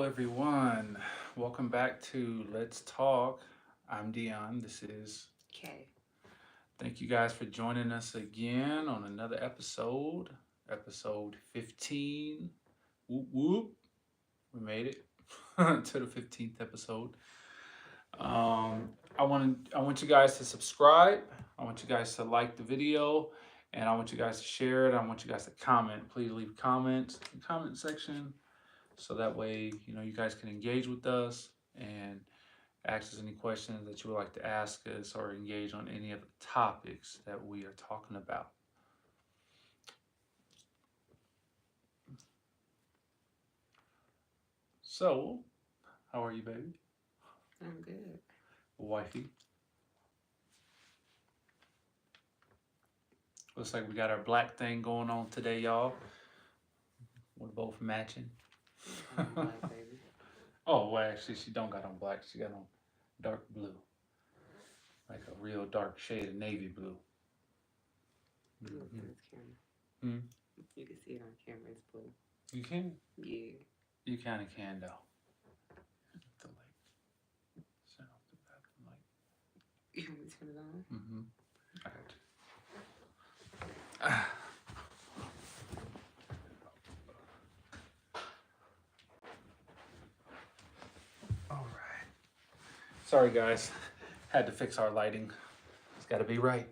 Hello, everyone. Welcome back to Let's Talk. I'm Dion. This is. Okay. Thank you guys for joining us again on another episode, episode 15. Whoop whoop. We made it to the 15th episode. I want you guys to subscribe. I want you guys to like the video, and I want you guys to share it. I want you guys to comment. Please leave comments in the comment section so that way you guys can engage with us and ask us any questions that you would like to ask us or engage on any of the topics that we are talking about. So, how are you, baby? I'm good. Wifey? Looks like we got our black thing going on today, y'all. We're both matching. I'm black, baby. Oh, well, actually, she don't got on black. She got on dark blue, like a real dark shade of navy blue. Look Mm-hmm. at this camera. Hmm. You can see it on camera. It's blue. You can. Yeah. You kind of can, though. The light. Set off the bathroom light. You want me to turn it on? Mm-hmm. I got you. Ah. All right. Sorry, guys. Had to fix our lighting. It's got to be right.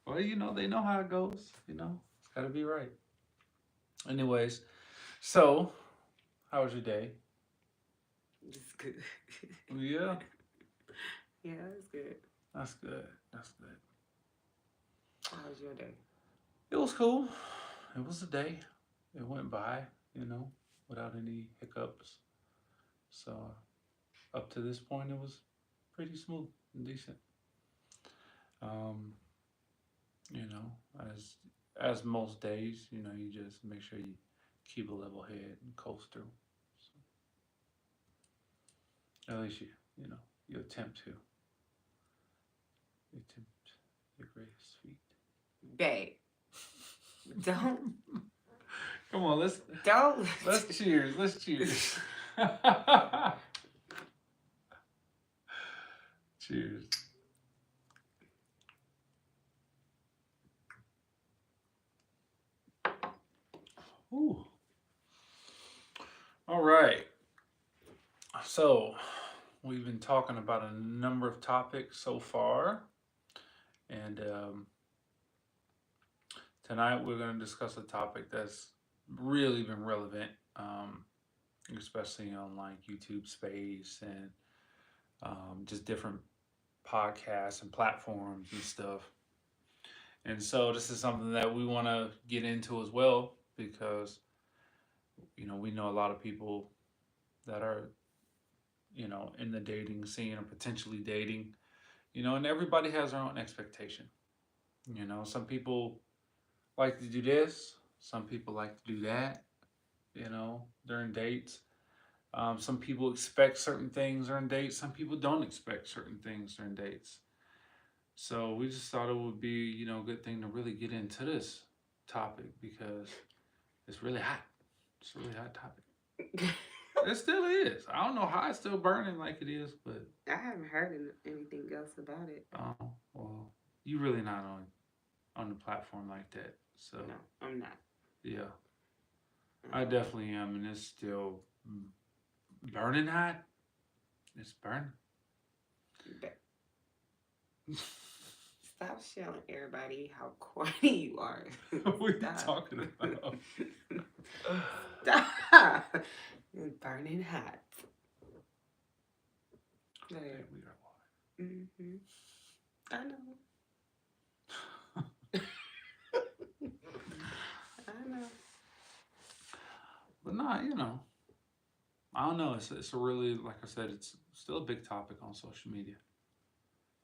Well, they know how it goes. It's got to be right. Anyways, so how was your day? It's good. Yeah, Yeah, it's good. that's good. That's good. How was your day? It was cool. It was a day. It went by, without any hiccups. So up to this point, it was pretty smooth and decent. Um, you know, as most days, you just make sure you keep a level head and coast through. So at least you attempt to. You attempt your greatest feat. Babe. Don't. Come on, let's Don't. let's cheers. Let's cheers. Cheers. Ooh. All right. So we've been talking about a number of topics so far, and tonight we're going to discuss a topic that's really been relevant, especially on like YouTube space and just different podcasts and platforms and stuff. And so this is something that we want to get into as well because we know a lot of people that are in the dating scene or potentially dating, and everybody has their own expectation. Some people like to do this, some people like to do that, during dates. Some people expect certain things during dates, some people don't expect certain things during dates. So we just thought it would be, a good thing to really get into this topic because it's really hot. It's a really hot topic. It still is. I don't know how it's still burning like it is, but I haven't heard anything else about it. oh well, you really not on the platform like that. So No, I'm not. yeah, I definitely am, and it's still burning hot. It's burning. Stop showing everybody how corny you are. What are you talking about? Stop. It's burning hot. Yeah, we are live. Mm-hmm. I know. I know. But nah, I don't know. It's a really, like I said, it's still a big topic on social media.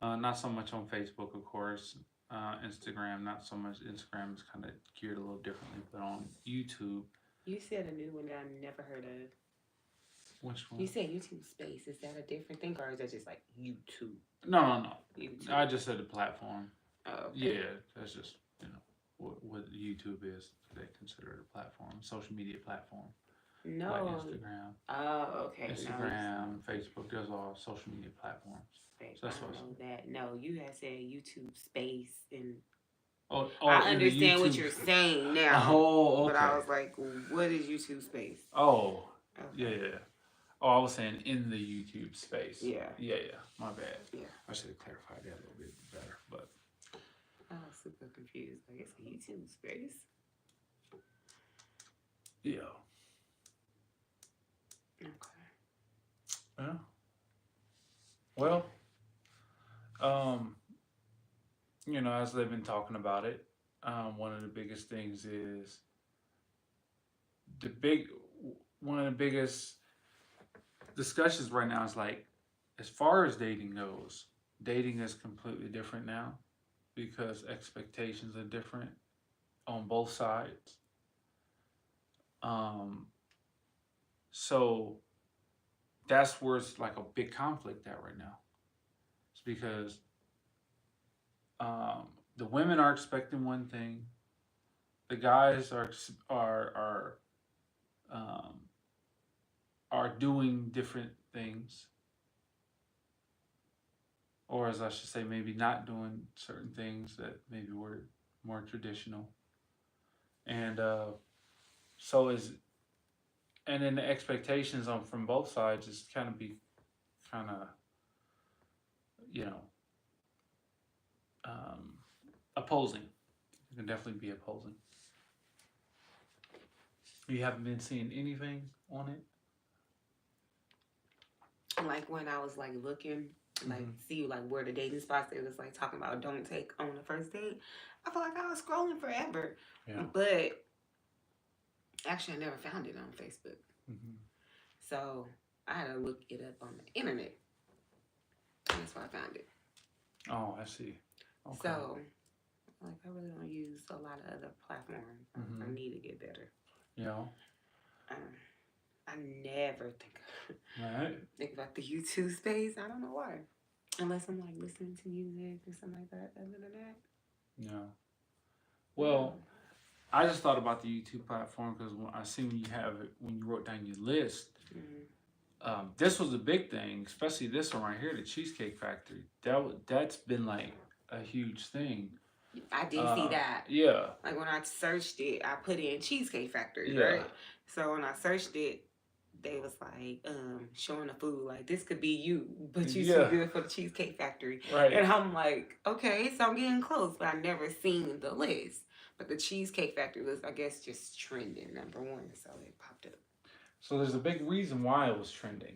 Not so much on Facebook, of course. Instagram, not so much. Instagram is kind of geared a little differently, but on YouTube. You said a new one that I've never heard of. Which one? You said YouTube Space. Is that a different thing, or is that just like YouTube? No. YouTube. I just said the platform. Oh, okay. Yeah, that's just what YouTube is. They consider it a platform, social media platform, like No. Instagram, Oh, okay. No, Instagram, Facebook. Those are all social media platforms. space. So I that's don't what. know that. No, you had said YouTube space, and Oh, I in the understand what YouTube. you're saying now, Oh, but I okay. was like, what is YouTube space? Oh, yeah, Okay. yeah. Yeah. Oh, I was saying in the YouTube space. Yeah. Yeah, yeah. My bad. Yeah. I should have clarified that a little bit better. But I was super confused. Like, it's a YouTube space. yeah, Okay. yeah. Well, um, as they've been talking about it, one of the biggest things is the big. One of the biggest discussions right now is like, as far as dating goes, dating is completely different now because expectations are different on both sides. Um, so that's where it's like a big conflict at right now. It's because um, the women are expecting one thing, the guys um, are doing different things, or as I should say, maybe not doing certain things that maybe were more traditional, and so is and then the expectations on from both sides is kind of you know um, opposing. It can definitely be opposing. You haven't been seeing anything on it. Like when I was like looking, like Mm-hmm. see like where the dating spots it was like talking about don't take on the first date. I feel like I was scrolling forever, Yeah. but actually I never found it on Facebook. Mm-hmm. So I had to look it up on the internet, and that's where I found it. Oh, I see. Okay. So like I really don't use a lot of other platforms. I Mm-hmm. need to get better. Yeah. Um, I never All right. think about the YouTube space. I don't know why. Unless I'm like listening to music or something like that. Other than that, Yeah. no. Well, I just thought about the YouTube platform because I seen you have it when you wrote down your list. Mm-hmm. This was a big thing, especially this one right here, the Cheesecake Factory. That's been like a huge thing. I did see that. Yeah. Like when I searched it, I put in Cheesecake Factory, Yeah. right? So when I searched it, they was like showing the food like this could be you, but you too Yeah. good for the Cheesecake Factory. Right. And I'm like, okay, so I'm getting close, but I never seen the list. But the Cheesecake Factory was, I guess, just trending #1, so it popped up. So there's a big reason why it was trending.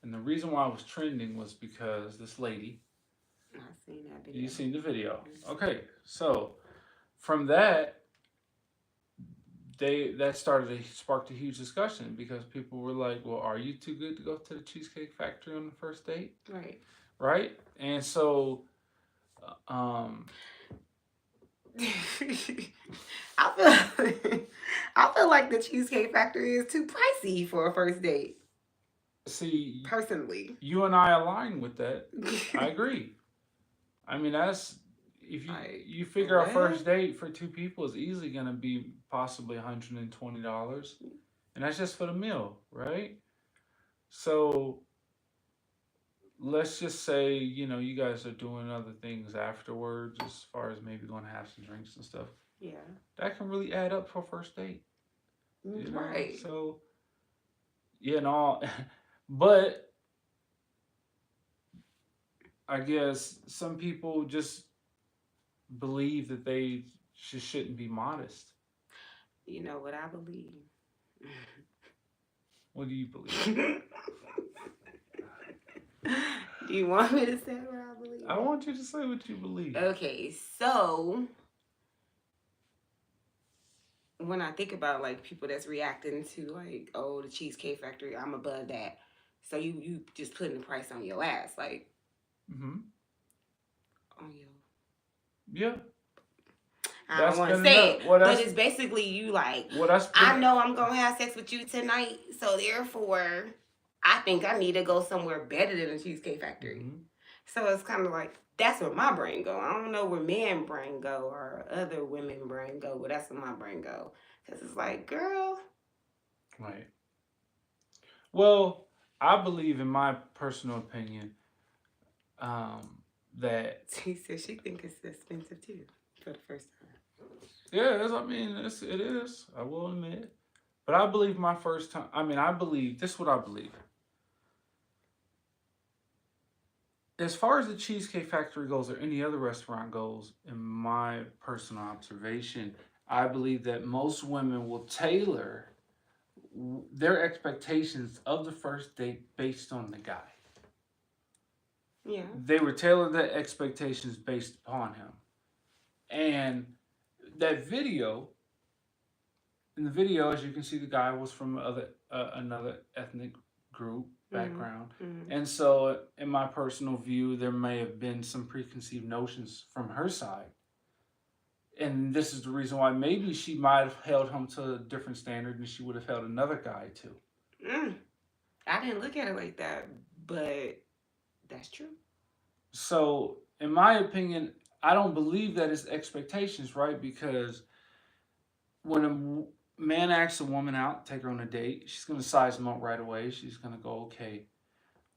And the reason why it was trending was because this lady, I seen that video. you seen the video. Okay. So from that, that sparked a huge discussion because people were like, "Well, are you too good to go to the Cheesecake Factory on the first date?" Right. Right? And so um I feel I feel like the Cheesecake Factory is too pricey for a first date. see, Personally. you and I align with that. I agree. I mean, that's if Like, you figure a what? first date for two people is easily going to be possibly $120, and that's just for the meal, right? So let's just say you guys are doing other things afterwards, as far as maybe going to have some drinks and stuff. Yeah. That can really add up for a first date, you know. Right. So but I guess some people just believe that they just shouldn't be modest. You know what I believe? What do you believe? Do you want me to say what I believe? I want you to say what you believe. Okay, so when I think about like people that's reacting to like, oh, the Cheesecake Factory, I'm above that. So you just putting the price on your ass, like Mm-hmm. on your. Yeah. I don't want to say it, but it's basically you like. I know I'm gonna have sex with you tonight, so therefore, I think I need to go somewhere better than the Cheesecake Factory. Mm-hmm. So it's kind of like that's where my brain go. I don't know where men brain go or other women brain go, but that's where my brain go. Cause it's like, girl, Right. Well, I believe, in my personal opinion, that she said she think it's expensive too for the first time. yeah, I mean, it is. I will admit, but I believe my first time. I mean, I believe this is what I believe. As far as the Cheesecake Factory goes, or any other restaurant goes, in my personal observation, I believe that most women will tailor their expectations of the first date based on the guy. Yeah. They would tailor their expectations based upon him. And that video, in the video, as you can see, the guy was from another ethnic group Mm-hmm. background. Mm-hmm. And so, in my personal view, there may have been some preconceived notions from her side. And this is the reason why maybe she might have held him to a different standard than she would have held another guy to. Mm. I didn't look at it like that, but that's true. So, in my opinion, I don't believe that it's expectations, right? Because when a man asks a woman out, take her on a date, she's going to size him up right away. She's going to go, okay,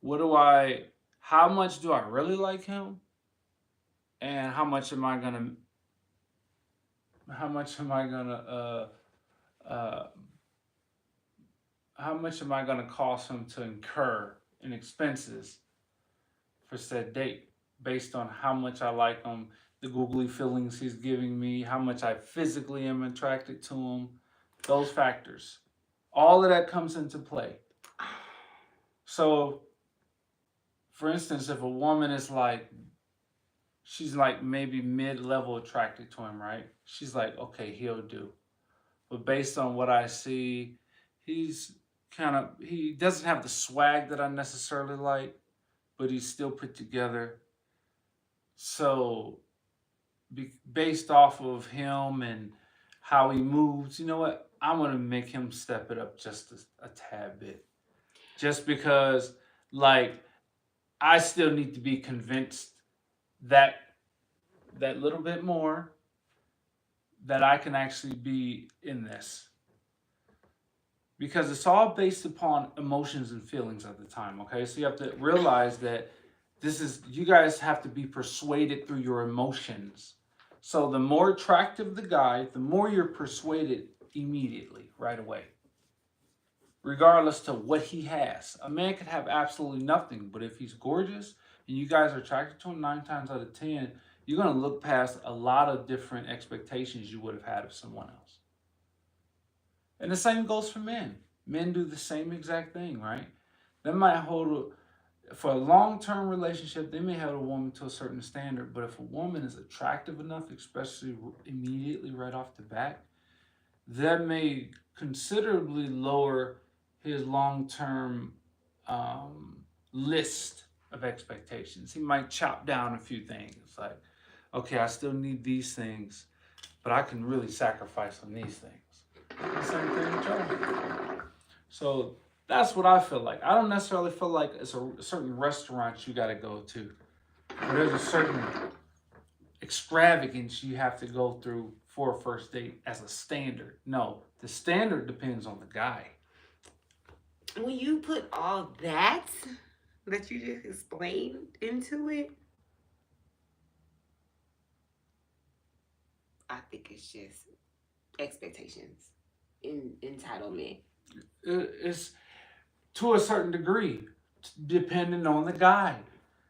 what do I, how much do I really like him? And how much am I going to, uh, how much am I going to cost him to incur in expenses for said date based on how much I like him, the googly feelings he's giving me, how much I physically am attracted to him, those factors. All of that comes into play. So, for instance, if a woman is like, she's like maybe mid level attracted to him, right? She's like, okay, he'll do. But based on what I see, he's he doesn't have the swag that I necessarily like, but he's still put together. So, based off of him and how he moves, you know what? I'm gonna make him step it up just a tad bit, just because, like, I still need to be convinced that little bit more that I can actually be in this, because it's all based upon emotions and feelings at the time. Okay, so you have to realize that this is, you guys have to be persuaded through your emotions. So the more attractive the guy, the more you're persuaded immediately, right away, regardless to what he has. A man could have absolutely nothing, but if he's gorgeous and you guys are attracted to him, 9 times out of 10, you're going to look past a lot of different expectations you would have had of someone else. And the same goes for men. Men do the same exact thing, right? They might for a long term relationship, they may hold a woman to a certain standard, but if a woman is attractive enough, especially immediately right off the bat, that may considerably lower his long term list of expectations. He might chop down a few things, like, okay, I still need these things, but I can really sacrifice on these things. The same thing with y'all. So that's what I feel like. I don't necessarily feel like it's a certain restaurant you got to go to. There's a certain extravagance you have to go through for a first date as a standard. No, the standard depends on the guy. When you put all that you just explained into it, I think it's just expectations, entitlement. It's to a certain degree, depending on the guy.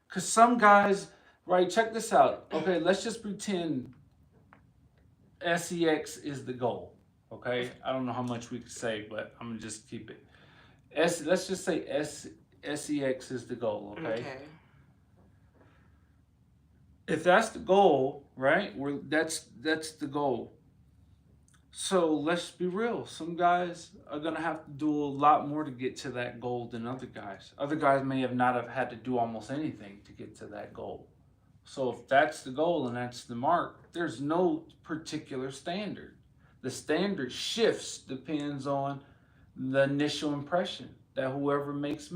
Because some guys, right, check this out. Okay, let's just pretend sex is the goal. Okay, I don't know how much we could say, but I'm gonna just keep it. Let's just say sex is the goal. Okay, Okay. if that's the goal, right? That's the goal. So let's be real. Some guys are gonna have to do a lot more to get to that goal than other guys. Other guys may have not have had to do almost anything to get to that goal. So if that's the goal and that's the mark, there's no particular standard. The standard shifts depends on the initial impression that whoever makes.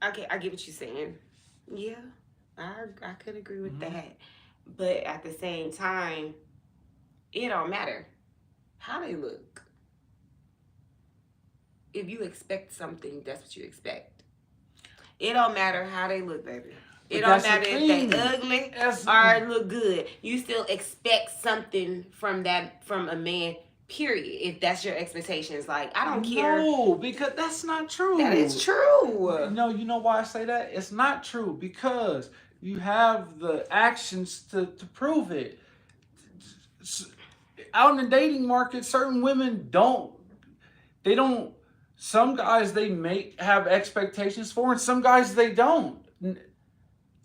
Okay, I get what you're saying. Yeah, I could agree with Hmm. that. But at the same time, it don't matter how they look. If you expect something, that's what you expect. It don't matter how they look, baby. It But don't that's the matter if they thing. ugly As or look good. You still expect something from a man. Period. If that's your expectations, like I don't care. no, because that's not That is true. true. No, you know why I say that? It's not true because you have the actions to prove it. Out in the dating market, certain women don't. They don't. Some guys they may have expectations for, and some guys they don't.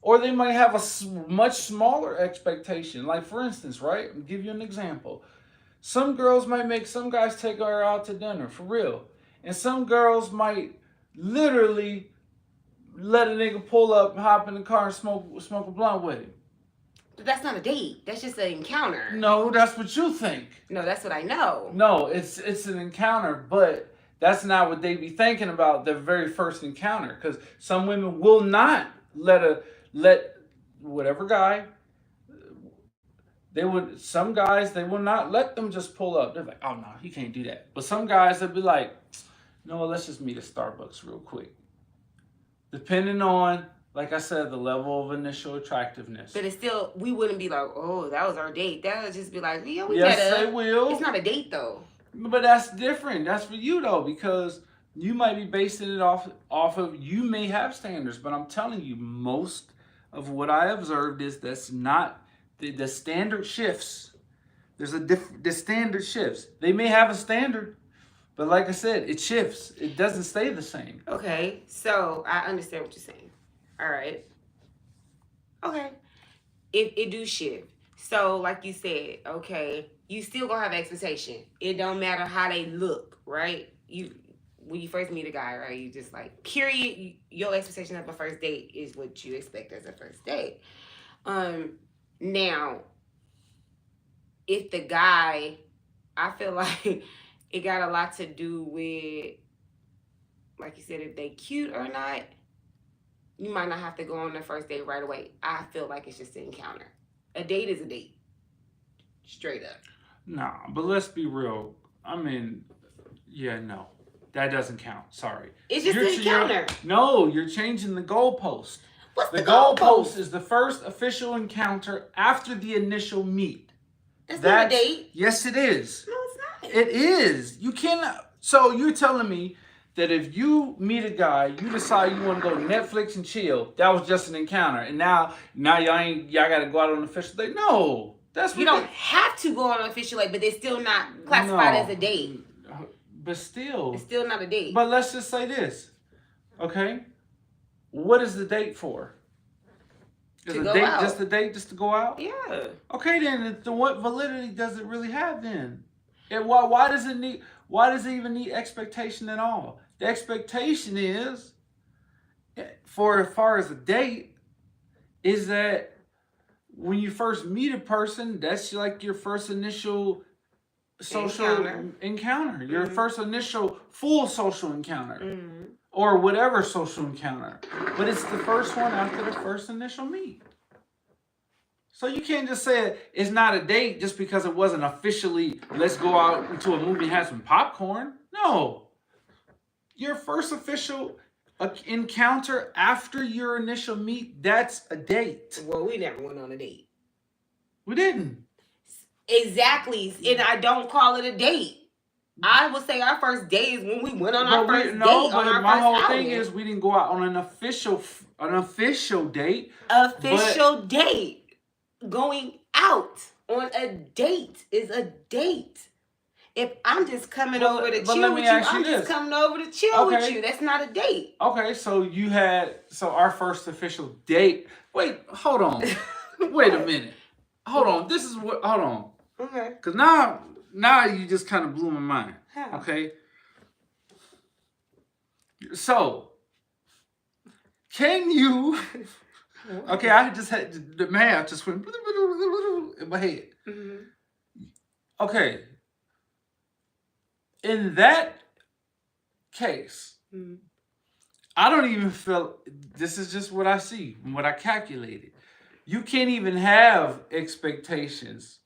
Or they might have a much smaller expectation. Like for instance, right? I'll give you an example. Some girls might make some guys take her out to dinner for real, and some girls might literally let a nigga pull up, hop in the car, and smoke a blunt with him. But that's not a date. That's just an encounter. No, that's what you think. No, that's what I know. No, it's an encounter, but that's not what they be thinking about the very first encounter. Because some women will not let whatever guy they would. Some guys they will not let them just pull up. They're like, oh no, he can't do that. But some guys they'll be like, no, let's just meet at Starbucks real quick. Depending on, like I said, the level of initial attractiveness. But it's still, we wouldn't be like, oh, that was our date. That would just be like, yeah, we Yes, met they up. will. It's not a date though. But that's different. That's for you though, because you might be basing it off of you may have standards, but I'm telling you, most of what I observed is that's not the standard shifts. There's the standard shifts. They may have a standard, but like I said, it shifts. It doesn't stay the same. Okay, so I understand what you're saying. All right. Okay. It do shift. So like you said, okay, you still gonna have expectation. It don't matter how they look, right? You when you first meet a guy, right? You just like period. Your expectation of a first date is what you expect as a first date. Um, now if the guy, I feel like it got a lot to do with, like you said, if they cute or not. You might not have to go on the first date right away. I feel like it's just an encounter. A date is a date, straight up. Nah, but let's be real. I mean, yeah, no, that doesn't count. Sorry. It's just an encounter. No, you're changing the goalpost. What's The the goalpost goalpost? is the first official encounter after the initial meet. That's not a date. Yes, it is. No, it's not. It is. You cannot. So you're telling me that if you meet a guy, you decide you want to go Netflix and chill, that was just an encounter, and now y'all got to go out on an official date. No, that's You don't have to go on an official date, but it's still not classified as a date. But still, It's still not a date. But let's just say this, okay? What is the date for? Is To a go date out. just a date just to go out? Yeah. Okay, then what validity does it really have then? And why does it need? Why does it even need expectation at all? The expectation is, for as far as a date, is that when you first meet a person, that's like your first initial social encounter, your first initial full social encounter, or whatever social encounter. But it's the first one after the first initial meet. So you can't just say it's not a date just because it wasn't officially, let's go out into a movie and have some popcorn. No. Your first official encounter after your initial meet, that's a date. Well, we never went on a date. We didn't. Exactly. And I don't call it a date. I would say our first date is when we went on our first date. But my whole thing is we didn't go out on an official date. Official date. Going out on a date is a date. If I'm just coming over to chill with you, I'm just coming over to chill with you. That's not a date. Okay, so our first official date. Wait, hold on. Wait a minute. Hold on. Hold on. Okay. Because now you just kind of blew my mind. How? Okay. So, can you? Okay, I just had the math just went in my head. Mm-hmm. Okay. In that case, I don't even feel, this is just what I see, what I calculated. You can't even have expectations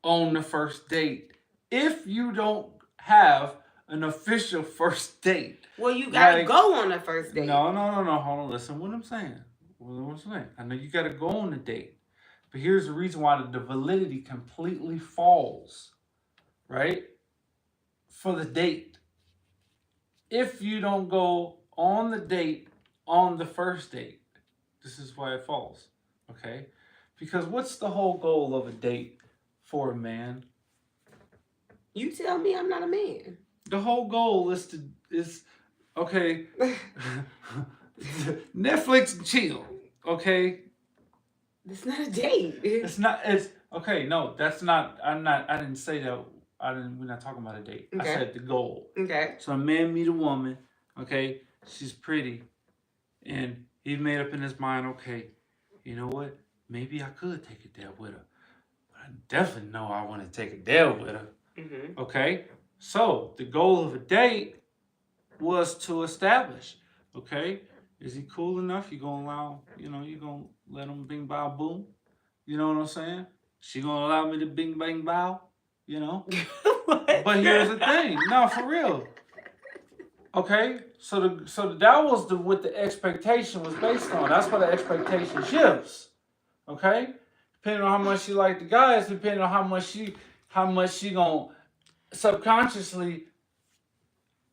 on the first date if you don't have an official first date. Well, you gotta Like, go on a first date. no. Hold on. Listen what I'm saying. What I'm saying. I know you got to go on a date. But here's the reason why the validity completely falls, right? For the date. If you don't go on the date on the first date, this is why it falls, okay? Because what's the whole goal of a date for a man? You tell me, I'm not a man. The whole goal is okay. Netflix and chill, okay? It's not a date. It's not. It's okay. No, that's not. I'm not. I didn't say that. I didn't. We're not talking about a date. Okay. I said the goal. Okay. So a man meet a woman. Okay, she's pretty, and he made up in his mind. Okay, you know what? Maybe I could take it there with her, but I definitely know I want to take it there with her. Mm-hmm. Okay, so the goal of a date was to establish. Okay, is he cool enough? You gonna allow? You gonna let him bing bow boom? You know what I'm saying? She gonna allow me to bing bang bow? You know? But here's the thing. No, for real. Okay? So that was what the expectation was based on. That's why the expectation shifts. Okay? Depending on how much she like the guys, depending on how much she gonna subconsciously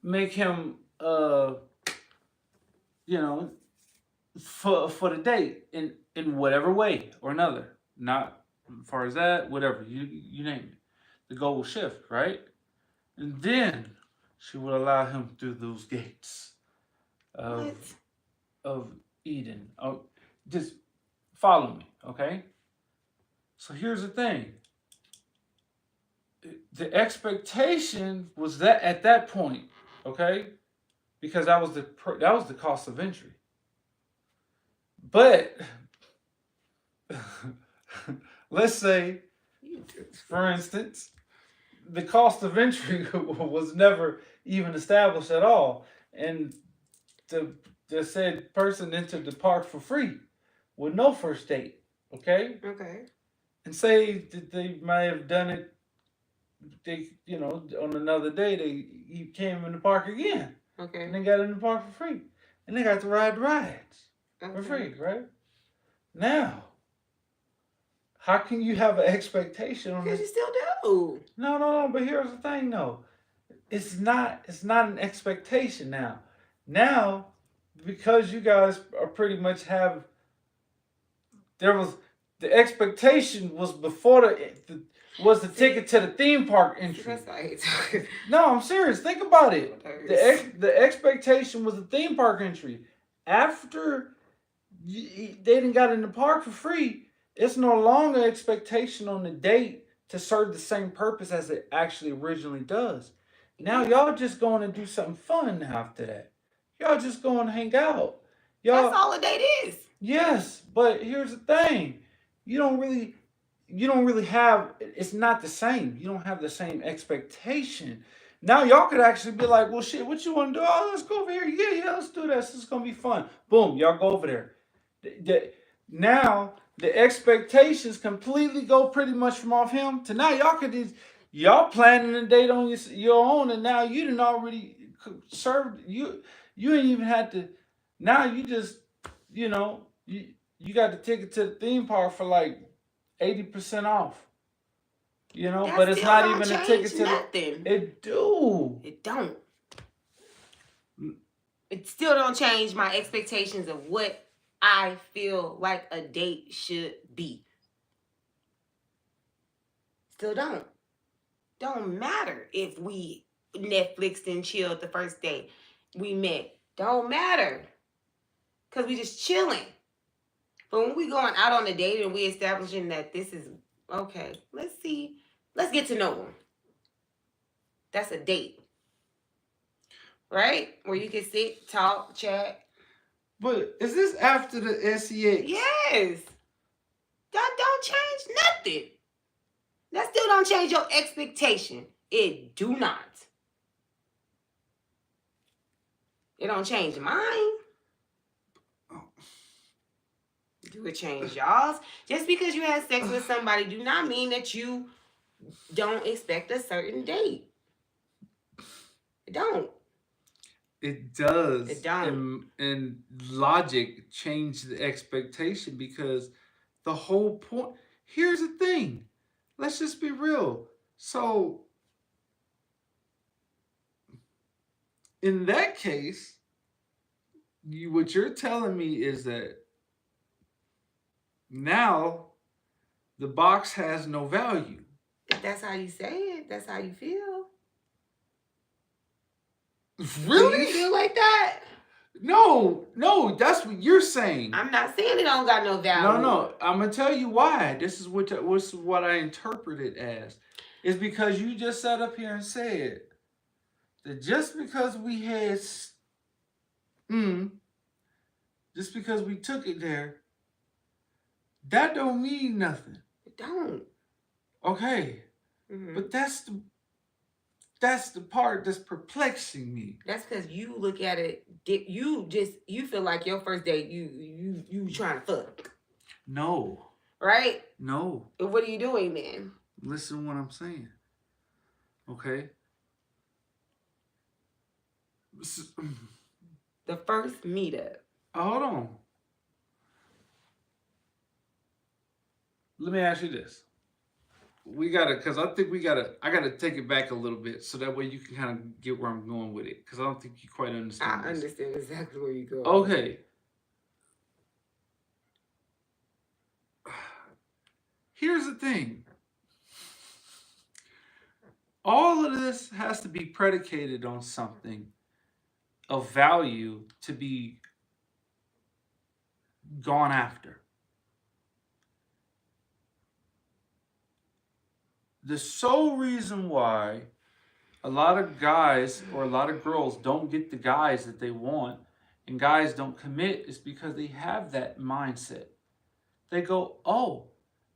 make him you know, for the date in whatever way or another. Not as far as that, whatever you name it. The goal will shift, right? And then she will allow him through those gates of What? of Eden. Oh, just follow me, okay? So here's the thing. The expectation was that at that point, okay? Because that was the cost of entry. But let's say, for instance, the cost of entry was never even established at all, and the said person entered the park for free with no first date. Okay, Okay. and say that they might have done it. They, on another day he came in the park again, Okay. and they got in the park for free, and they got to ride the rides for Okay. free, right? Now, how can you have an expectation on Because this? you still do. No. But here's the thing, though. It's not an expectation now. Now, because you guys are pretty much have there was the expectation was before was the ticket to the theme park entry. That's right. No, I'm serious. Think about it. The expectation was the theme park entry. After they didn't got in the park for free, it's no longer expectation on the date to serve the same purpose as it actually originally does. Now y'all just going to do something fun after that. Y'all just going to hang out. That's all a date is. Yes, but here's the thing. You don't really have, it's not the same. You don't have the same expectation. Now y'all could actually be like, well shit, what you want to do? Oh, let's go over here. Yeah, let's do this. It's going to be fun. Boom, y'all go over there. Now the expectations completely go pretty much from off him to now y'all planning a date on your own, and now you didn't already served you ain't even had to. Now you just you got the ticket to the theme park for like 80% off. That but it's still not don't even a change ticket to nothing. it do. It don't. It still don't change my expectations of what I feel like a date should be. Still don't. Don't matter if we Netflixed and chilled the first day we met. Don't matter. Because we just chilling. But when we going out on a date and we establishing that this is, okay, let's see. Let's get to know them. That's a date. Right? Where you can sit, talk, chat. But is this after the SEX? Yes. That don't change nothing. That still don't change your expectation. It do not. It don't change mine. Do it change y'all's? Just because you had sex with somebody do not mean that you don't expect a certain date. It don't. It It does, don't. and logic changed the expectation because the whole point. Here's the thing. Let's just be real. So in that case, what you're telling me is that now the box has no value. If that's how you say it, that's how you feel. Do you Really? feel like that? No, no, that's what you're saying. I'm not saying it don't got no No, value. no, I'm gonna tell you why. This is what I interpret it as. Is because you just sat up here and said that just because we had, mm, just because we took it there, that don't mean nothing. It don't. Okay, but that's the part that's perplexing me. That's because you look at it. You feel like your first date. You trying to fuck. No, Right. no. What are you doing then? Listen to what I'm saying. Okay. The first meetup. Hold on. Let me ask you this. Because I think I gotta take it back a little bit so that way you can kind of get where I'm going with it. Because I don't think you quite understand I this. understand exactly where you go. Okay. Here's the thing. All of this has to be predicated on something of value to be gone after. The sole reason why a lot of guys or a lot of girls don't get the guys that they want and guys don't commit is because they have that mindset. They go, oh,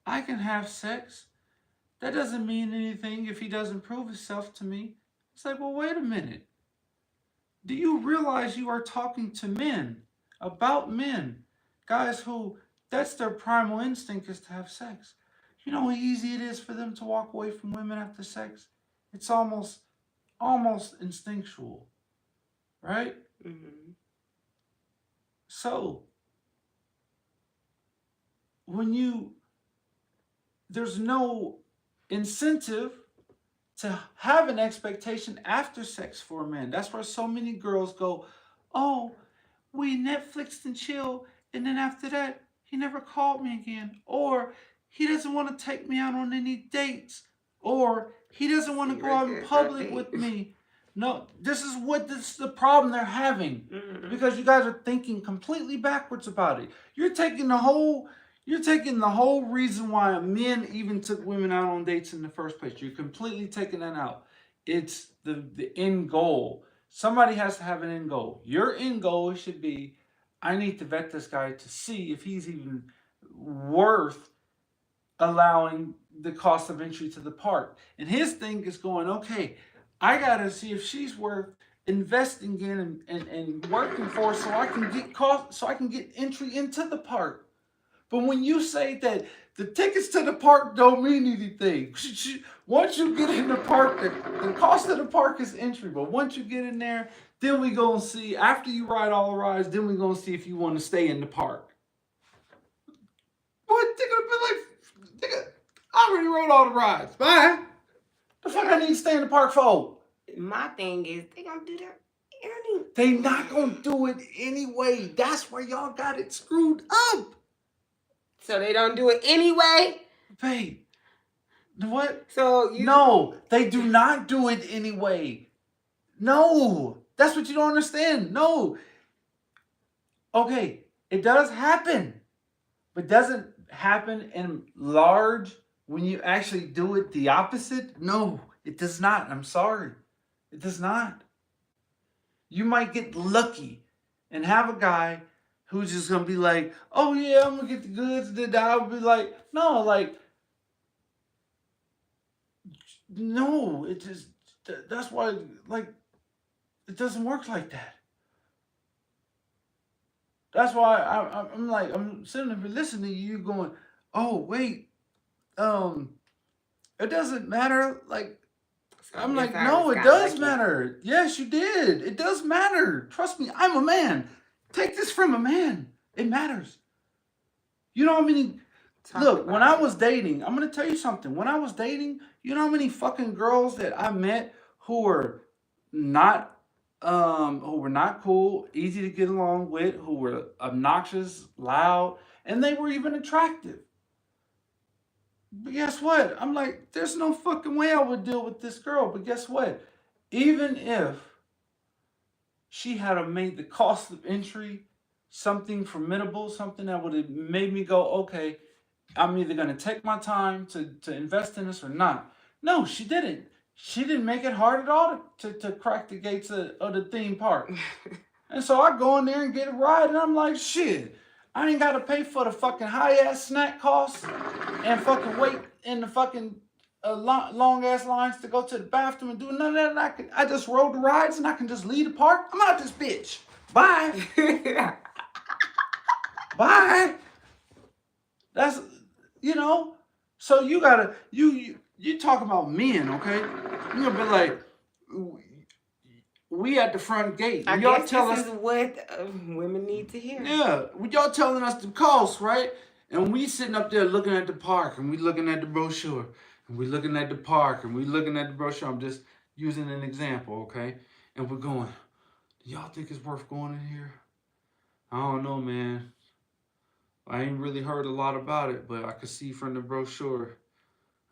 I can have sex. That doesn't mean anything if he doesn't prove himself to me. It's like, well, wait a minute. Do you realize you are talking to men, about men, guys who that's their primal instinct is to have sex? You know how easy it is for them to walk away from women after sex? It's almost instinctual, right? Mm-hmm. So when you there's no incentive to have an expectation after sex for a man. That's where so many girls go, oh, we Netflixed and chill, and then after that, he never called me again. Or he doesn't want to take me out on any dates. Or he doesn't want to See, go right out in there, it's not public with date. me. No, this is the problem they're having. Mm-hmm. Because you guys are thinking completely backwards about it. You're taking the whole reason why men even took women out on dates in the first place. You're completely taking that out. It's the end goal. Somebody has to have an end goal. Your end goal should be, I need to vet this guy to see if he's even worth allowing the cost of entry to the park. And his thing is going, okay, I gotta see if she's worth investing in and working for so I can get cost so I can get entry into the park. But when you say that the tickets to the park don't mean anything, once you get in the park, the cost of the park is entry. But once you get in there, then we gonna see. After you ride all the rides, then we gonna see if you want to stay in the park. What? They're gonna be like, I already rode all the rides. Bye. The fuck I need to stay in the park for? My thing is, they gonna do that. They not gonna do it anyway. That's where y'all got it screwed up. So they don't do it anyway. Babe, what? So No, they do not do it anyway. No, that's what you don't understand. No. Okay, it does happen, but doesn't happen in large when you actually do it the opposite. No, it does not. I'm sorry. It does not. You might get lucky and have a guy who's just gonna be like, oh yeah, I'm gonna get the goods. Then I'll be like, no, like, no, it just that's why like it doesn't work like that. That's why I'm like I'm sitting there listening to you going, oh wait, um, it doesn't matter. Like So I I'm guess like, I no, just it got does lucky. matter. Yes, you did. It does matter. Trust me, I'm a man. Take this from a man. It matters. You know how many Talk look, when about I it. was dating, I'm gonna tell you something. When I was dating, you know how many fucking girls that I met who were not who were not cool, easy to get along with, who were obnoxious, loud, and they were even attractive. But guess what? I'm like, there's no fucking way I would deal with this girl. But guess what? Even if she had have made the cost of entry something formidable, something that would have made me go, okay, I'm either going to take my time to invest in this or not. No, she didn't. She didn't make it hard at all to crack the gates of the theme park. And so I go in there and get a ride, and I'm like, shit, I ain't got to pay for the fucking high ass snack costs and fucking wait in the fucking long ass lines to go to the bathroom and do none of that. And I just rode the rides and I can just leave the park. I'm out this bitch. Bye. Bye. That's you know. So you gotta you talk about men, okay? You gonna be like, we at the front gate. I Y'all guess tell this us, is what women need to hear. yeah. Y'all telling us the cost, right? And we sitting up there looking at the park, and we looking at the brochure, and we looking at the park, and we looking at the brochure. I'm just using an example, okay? And we're going, do y'all think it's worth going in here? I don't know, man. I ain't really heard a lot about it, but I could see from the brochure.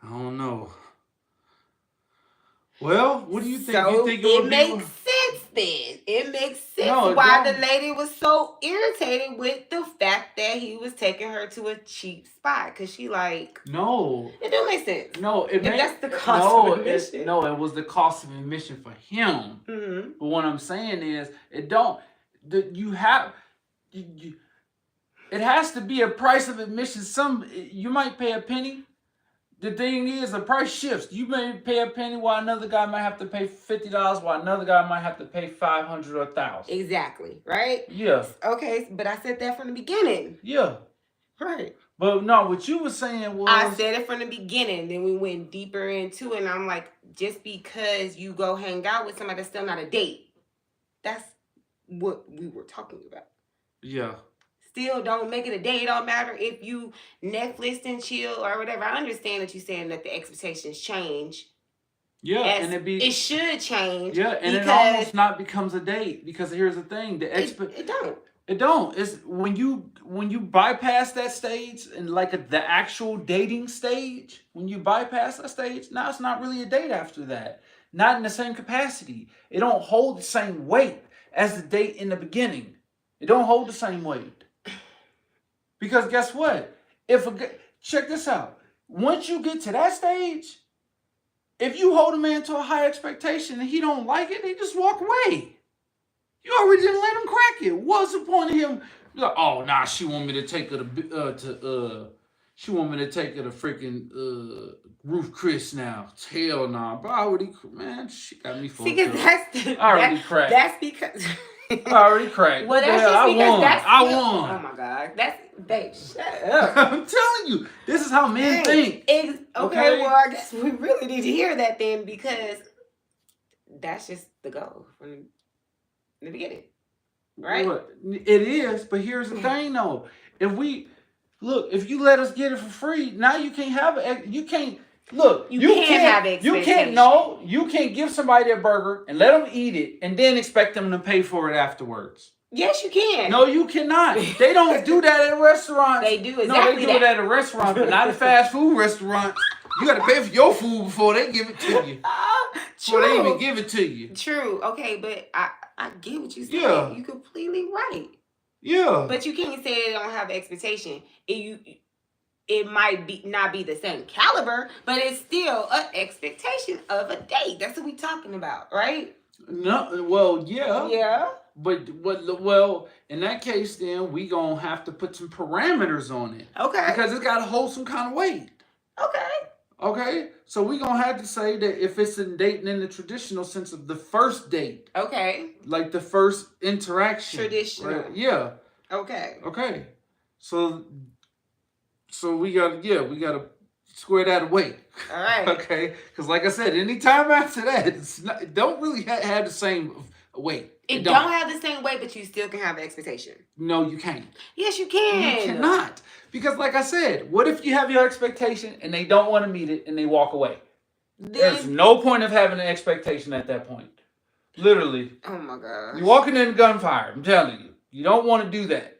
I don't know. Well, what do you think? You So think it it would be? makes sense then. It makes sense No, it why the don't. lady was so irritated with the fact that he was taking her to a cheap spot. Cause she like, No, it do make sense. no. It If may that's the cost of no. It admission. no. It was the cost of admission for him. Mm-hmm. But what I'm saying is, it don't. You have. You, it has to be a price of admission. You might pay a penny. The thing is, the price shifts. You may pay a penny while another guy might have to pay $50, while another guy might have to pay 500 or 1,000. Exactly. Right? Yeah. Okay, but I said that from the beginning. Yeah. Right. But no, what you were saying was I said it from the beginning. Then we went deeper into it, and I'm like, just because you go hang out with somebody that's still not a date. That's what we were talking about. Yeah. Still don't make it a date. It don't matter if you Netflix and chill or whatever. I understand that you're saying that the expectations change. Yeah, and it should change. Yeah, and it almost not becomes a date because here's the thing: it don't. It don't. It's when you bypass that stage and like the actual dating stage. When you bypass that stage, now it's not really a date after that. Not in the same capacity. It don't hold the same weight as the date in the beginning. It don't hold the same weight. Because guess what? Check this out. Once you get to that stage, if you hold a man to a high expectation and he don't like it, he just walk away. You already didn't let him crack it. What's the point of him? Like, oh, nah, she want me to take her she want me to take her to freaking Roof Chris now. Hell nah, bro. I already, man, she got me fucked up. I already cracked. That's because I already cracked. Well, that's just because I won. Oh my god, babe, shut up. I'm telling you, this is how men think. Okay, well, I guess we really need to hear that then, because that's just the goal from the beginning, right? Well, it is, but here's the thing though: if you let us get it for free, now you can't have it. You can't. Look, you can't have expectations. You can't give somebody a burger and let them eat it and then expect them to pay for it afterwards. Yes, you can. No, you cannot. They don't do that at restaurants. They do exactly No, they do it at a restaurant, but not a fast food restaurant. You got to pay for your food before they give it to you. Before they even give it to you. True. Okay, but I get what you said. Yeah. You're completely right. Yeah. But you can't say they don't have expectation. It might not be the same caliber, but it's still an expectation of a date. That's what we're talking about, right? No, well, yeah. Yeah. But well, in that case, then we gonna have to put some parameters on it. Okay. Because it's gotta hold some kind of weight. Okay. So we gonna have to say that if it's in dating in the traditional sense of the first date. Okay. Like the first interaction. Traditional. Right? Yeah. Okay. Okay. So we gotta square that away. All right. Okay, because like I said, anytime after that, it don't really have the same weight. It don't have the same weight, but you still can have an expectation. No, you can't. Yes, you You can. cannot. Because like I said, what if you have your expectation and they don't want to meet it and they walk away? There's Then, no point of having an expectation at that point. Literally. oh my god. You're walking in gunfire. I'm telling you. You don't want to do that.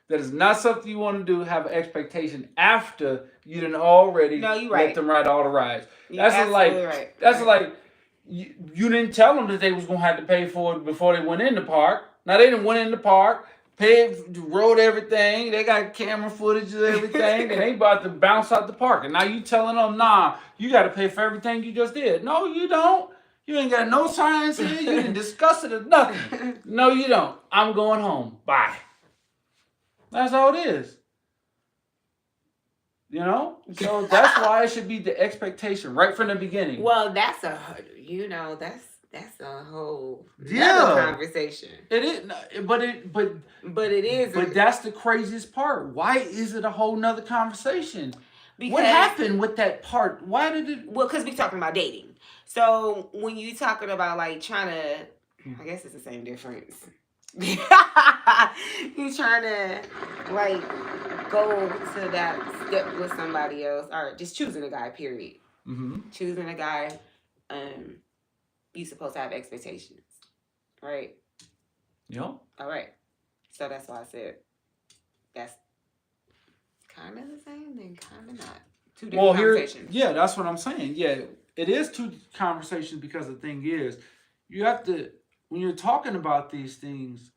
That is not something you want to do. Have an expectation after you done already No, you let right. them ride all the rides. You're That's absolutely like right. that's like you didn't tell them that they was gonna have to pay for it before they went in the park. Now they done went in the park, paid, rode everything. They got camera footage of everything, and they about to bounce out the park. And now you telling them, nah, you got to pay for everything you just did. No, you don't. You ain't got no signs here. You didn't discuss it or nothing. No, you don't. I'm going home. Bye. That's all it is. You know? So that's why it should be the expectation right from the beginning. Well, that's a whole other conversation. It is, but it is. But that's the craziest part. Why is it a whole nother conversation? Because, what happened with that part? Why did it? Well, because we're talking about dating. So when you talking about like trying to, I guess it's the same difference. You trying to like go to that step with somebody else, or just choosing a guy. Period. Mm-hmm. Choosing a guy, you supposed to have expectations, right? Yeah. All right. So that's why I said that's kind of the same, then kind of not. Two different conversations. Yeah, that's what I'm saying. Yeah, it is two conversations because the thing is, you have to, when you're talking about these things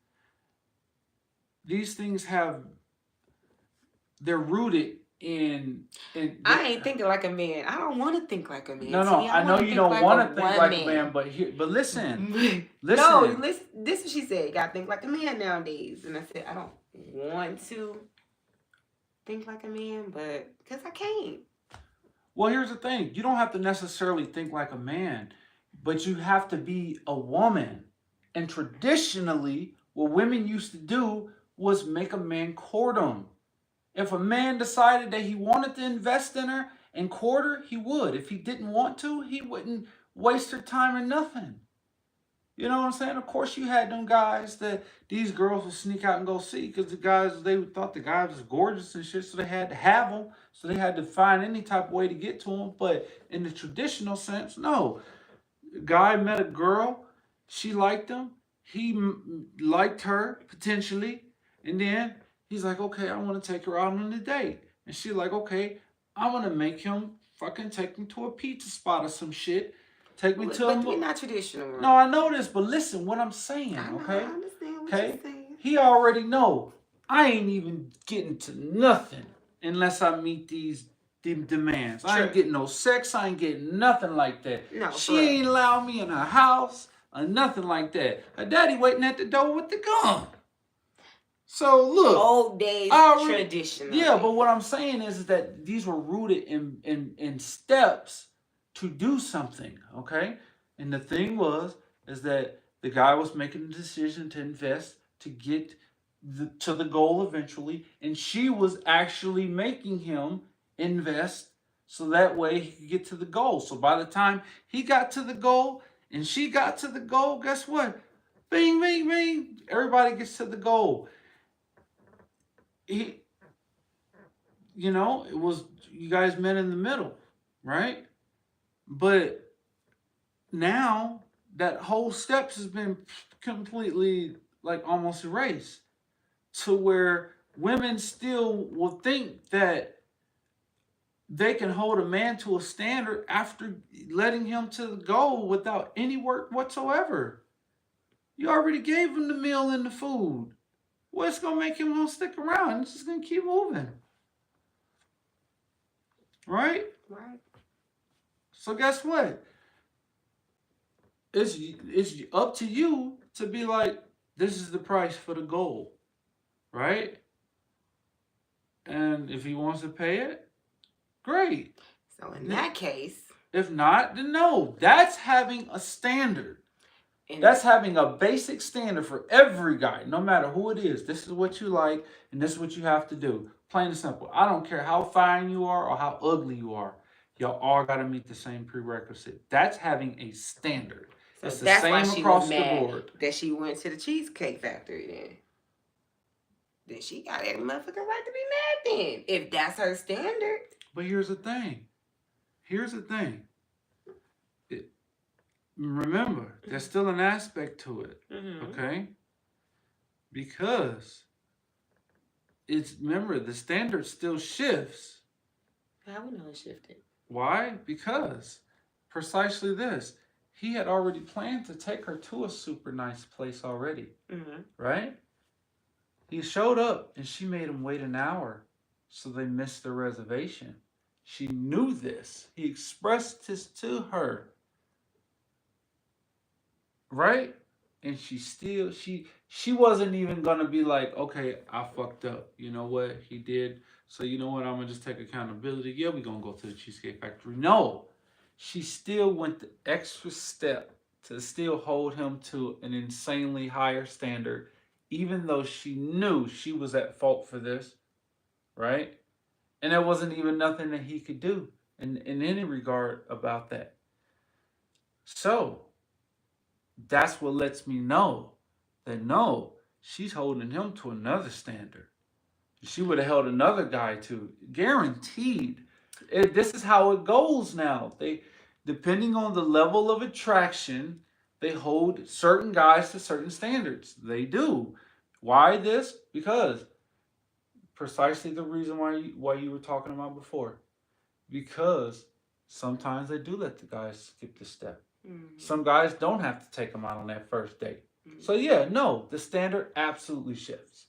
they're rooted in I ain't thinking like a man. I don't want to think like a man. No, I know you don't want to think like a man, but listen. No, listen. This is what she said. You gotta think like a man nowadays. And I said, I don't want to think like a man, but because I can't. Well, here's the thing. You don't have to necessarily think like a man, but you have to be a woman. And traditionally, what women used to do was make a man court them. If a man decided that he wanted to invest in her and court her, he would. If he didn't want to, he wouldn't waste her time or nothing. You know what I'm saying? Of course, you had them guys that these girls would sneak out and go see because they thought the guy was gorgeous and shit, so they had to have them. So they had to find any type of way to get to him. But in the traditional sense, no. A guy met a girl. She liked him. He liked her, potentially. And then he's like, okay, I want to take her out on a date. And she's like, okay, I'm going to make him fucking take me to a pizza spot or some shit. Take me to But we're not traditional. Right? No, I know this, but listen what I'm saying, okay? I understand what you're saying. He already know. I ain't even getting to nothing unless I meet these demands. I ain't getting no sex. I ain't getting nothing like that. No, she ain't allowing me in her house or nothing like that. Her daddy waiting at the door with the gun. So look, old days traditional. Yeah, but what I'm saying is that these were rooted in steps to do something, okay? And the thing is that the guy was making the decision to invest to get to the goal eventually, and she was actually making him invest so that way he could get to the goal. So by the time he got to the goal and she got to the goal, guess what? Bing, bing, bing. Everybody gets to the goal. It was you guys met in the middle, right? But now that whole steps has been completely like almost erased to where women still will think that they can hold a man to a standard after letting him to the goal without any work whatsoever. You already gave him the meal and the food. What's going to make him want to stick around? It's just going to keep moving. Right? Right. So guess what? It's up to you to be like, this is the price for the goal. Right? And if he wants to pay it, great. So in that case. If not, then no. That's having a standard. And That's having a basic standard for every guy, no matter who it is. This is what you like, and this is what you have to do. Plain and simple. I don't care how fine you are or how ugly you are. Y'all all got to meet the same prerequisite. That's having a standard. so It's the that's why same she was across the mad board. that she went to the Cheesecake Factory then she got every motherfucker right to be mad then. If that's her standard. But here's the thing. Here's the thing. Remember, there's still an aspect to it. Okay? Because remember, the standard still shifts. How we know it shifted? Why? Because precisely this. He had already planned to take her to a super nice place already. Right? He showed up and she made him wait an hour. So they missed the reservation. She knew this. He expressed this to her. Right? And she wasn't even gonna be like, okay, I fucked up. You know what? He did. So you know what? I'm gonna just take accountability. Yeah, we're gonna go to the Cheesecake Factory. No. She still went the extra step to still hold him to an insanely higher standard, even though she knew she was at fault for this, right? And there wasn't even nothing that he could do in any regard about that. So that's what lets me know that no, she's holding him to another standard. She would have held another guy to, guaranteed. This is how it goes now. Depending on the level of attraction, they hold certain guys to certain standards. They do. Why this? Because precisely the reason why you were talking about before. Because sometimes they do let the guys skip the step. Some guys don't have to take them out on that first date. So yeah, no, the standard absolutely shifts.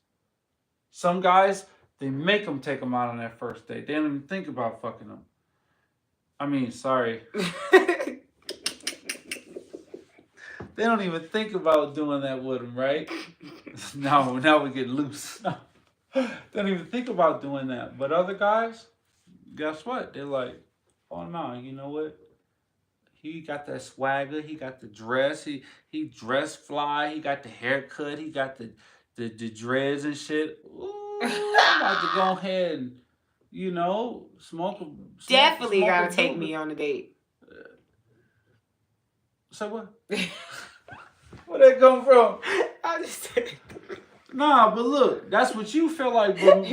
Some guys, they make them take them out on that first date. They don't even think about fucking them. I mean, sorry. They don't even think about doing that with them, right? Now we get loose. They don't even think about doing that. But other guys, guess what? They're like, oh no, you know what? He got that swagger. He got the dress. He dressed fly. He got the haircut. He got the dreads and shit. Ooh, I'm about to go ahead and smoke. Definitely gotta take me on a date. So what? Where that come from? I just said. Nah, but look, that's what you feel like. But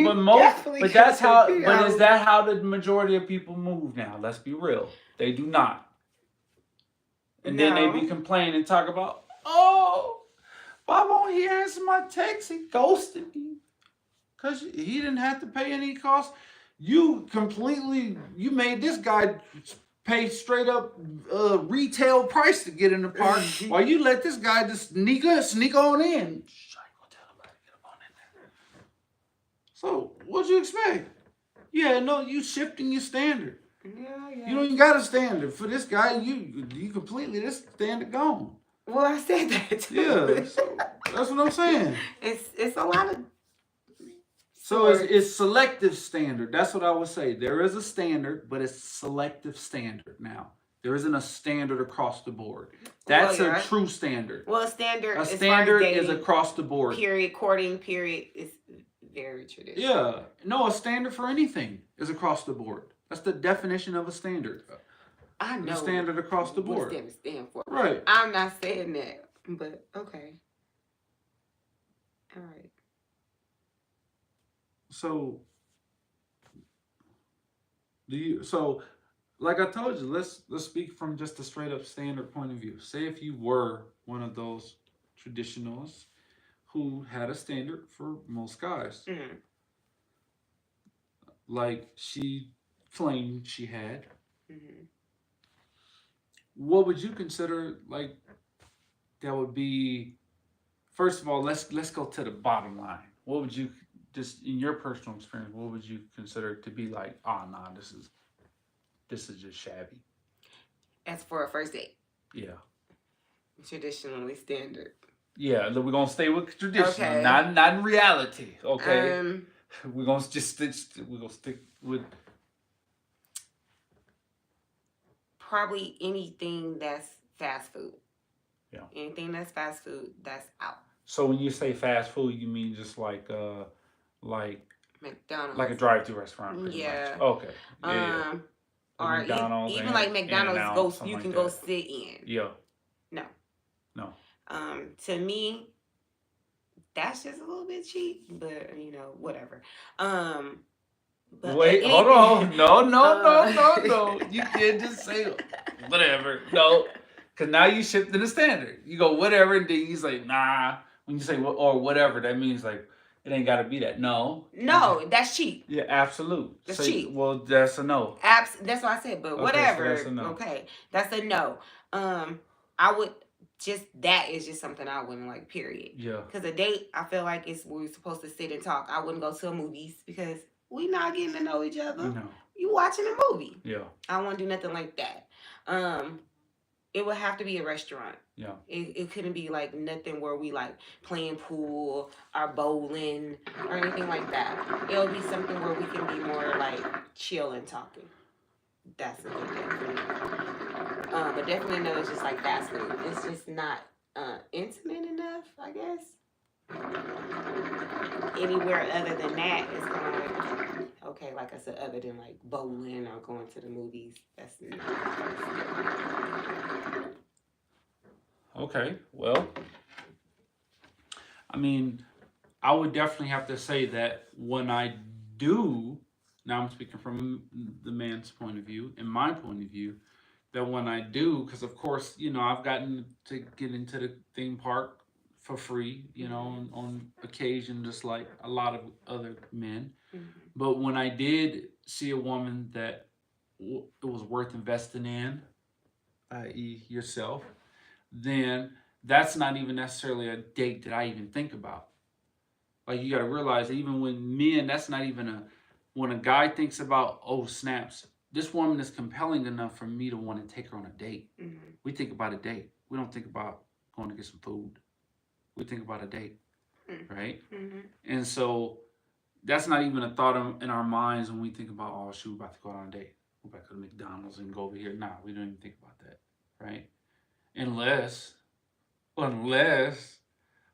that's how. But is that how the majority of people move now? Let's be real. They do not. And then they be complaining and talk about, oh, why won't he answer my text? He ghosted me. Because he didn't have to pay any cost. You made this guy pay straight up retail price to get in the park. While you let this guy just sneak on in. Shh, I ain't gonna tell nobody to get up on in there. So, what'd you expect? Yeah, no, you shifting your standard. Yeah. You don't even got a standard for this guy. You completely this standard gone. Well, I said that too. Yeah, so that's what I'm saying. It's a lot of. So it's selective standard. That's what I would say. There is a standard, but it's selective standard now. There isn't a standard across the board. That's a true standard. Well, a standard is across the board. Period. Courting. Period. Is very traditional. Yeah. No, a standard for anything is across the board. That's the definition of a standard. I know. A standard across the board. What stand for? Right. I'm not saying that, but okay. All right. So, like I told you, let's speak from just a straight up standard point of view. Say if you were one of those traditionalists who had a standard for most guys, like she claimed she had. What would you consider like that would be? First of all, let's go to the bottom line. What would you? Just in your personal experience, what would you consider to be like, oh, nah, this is just shabby? As for a first date? Yeah. Traditionally standard. Yeah, we're going to stay with tradition, okay. Not in reality, okay? We're going to just stick with... Probably anything that's fast food. Yeah. Anything that's fast food, that's out. So when you say fast food, you mean just like like a McDonald's. drive-through restaurant, pretty much. Yeah. Okay. Yeah, yeah. Um, Like or McDonald's even and like In and McDonald's, Out, go something you like can go that. sit in. Yeah. No. No. To me, that's just a little bit cheap, but whatever. Um, but Wait, hold anything, on. No, no, no, uh, no, no. You can't just say whatever. No. Because now you shift to the standard. You go whatever, and then he's like, nah. When you say or whatever, that means like it ain't got to be that. No. no, that's cheap. Yeah, absolute. That's So, cheap. well, that's a no. That's what I said. But Okay, so that's whatever. a no. Okay, that's a no. I would just that is just something I wouldn't like. Period. Yeah. Because a date, I feel like it's we're supposed to sit and talk. I wouldn't go to a movies because we not getting to know each other. No. You watching a movie. Yeah. I don't want to do nothing like that. It would have to be a restaurant. Yeah. It couldn't be like nothing where we like playing pool or bowling or anything like that. It'll be something where we can be more like chill and talking. That's a good thing for me. But definitely no, it's just like fast food. It's just not intimate enough, I guess. Anywhere other than that, it's kind of like okay, like I said, other than like bowling or going to the movies. That's not. Okay. Well, I mean, I would definitely have to say that when I do, now I'm speaking from the man's point of view, in my point of view, that when I do, because of course, I've gotten to get into the theme park for free, on occasion, just like a lot of other men. Mm-hmm. But when I did see a woman that it was worth investing in, i.e., yourself, then that's not even necessarily a date that I even think about. Like you got to realize, even when men, that's not even when a guy thinks about, oh snaps, this woman is compelling enough for me to want to take her on a date. Mm-hmm. We think about a date. We don't think about going to get some food. We think about a date, right? Mm-hmm. And so that's not even a thought in our minds when we think about, oh shoot, we're about to go on a date. We're about to go to McDonald's and go over here. Nah, we don't even think about that, right? Unless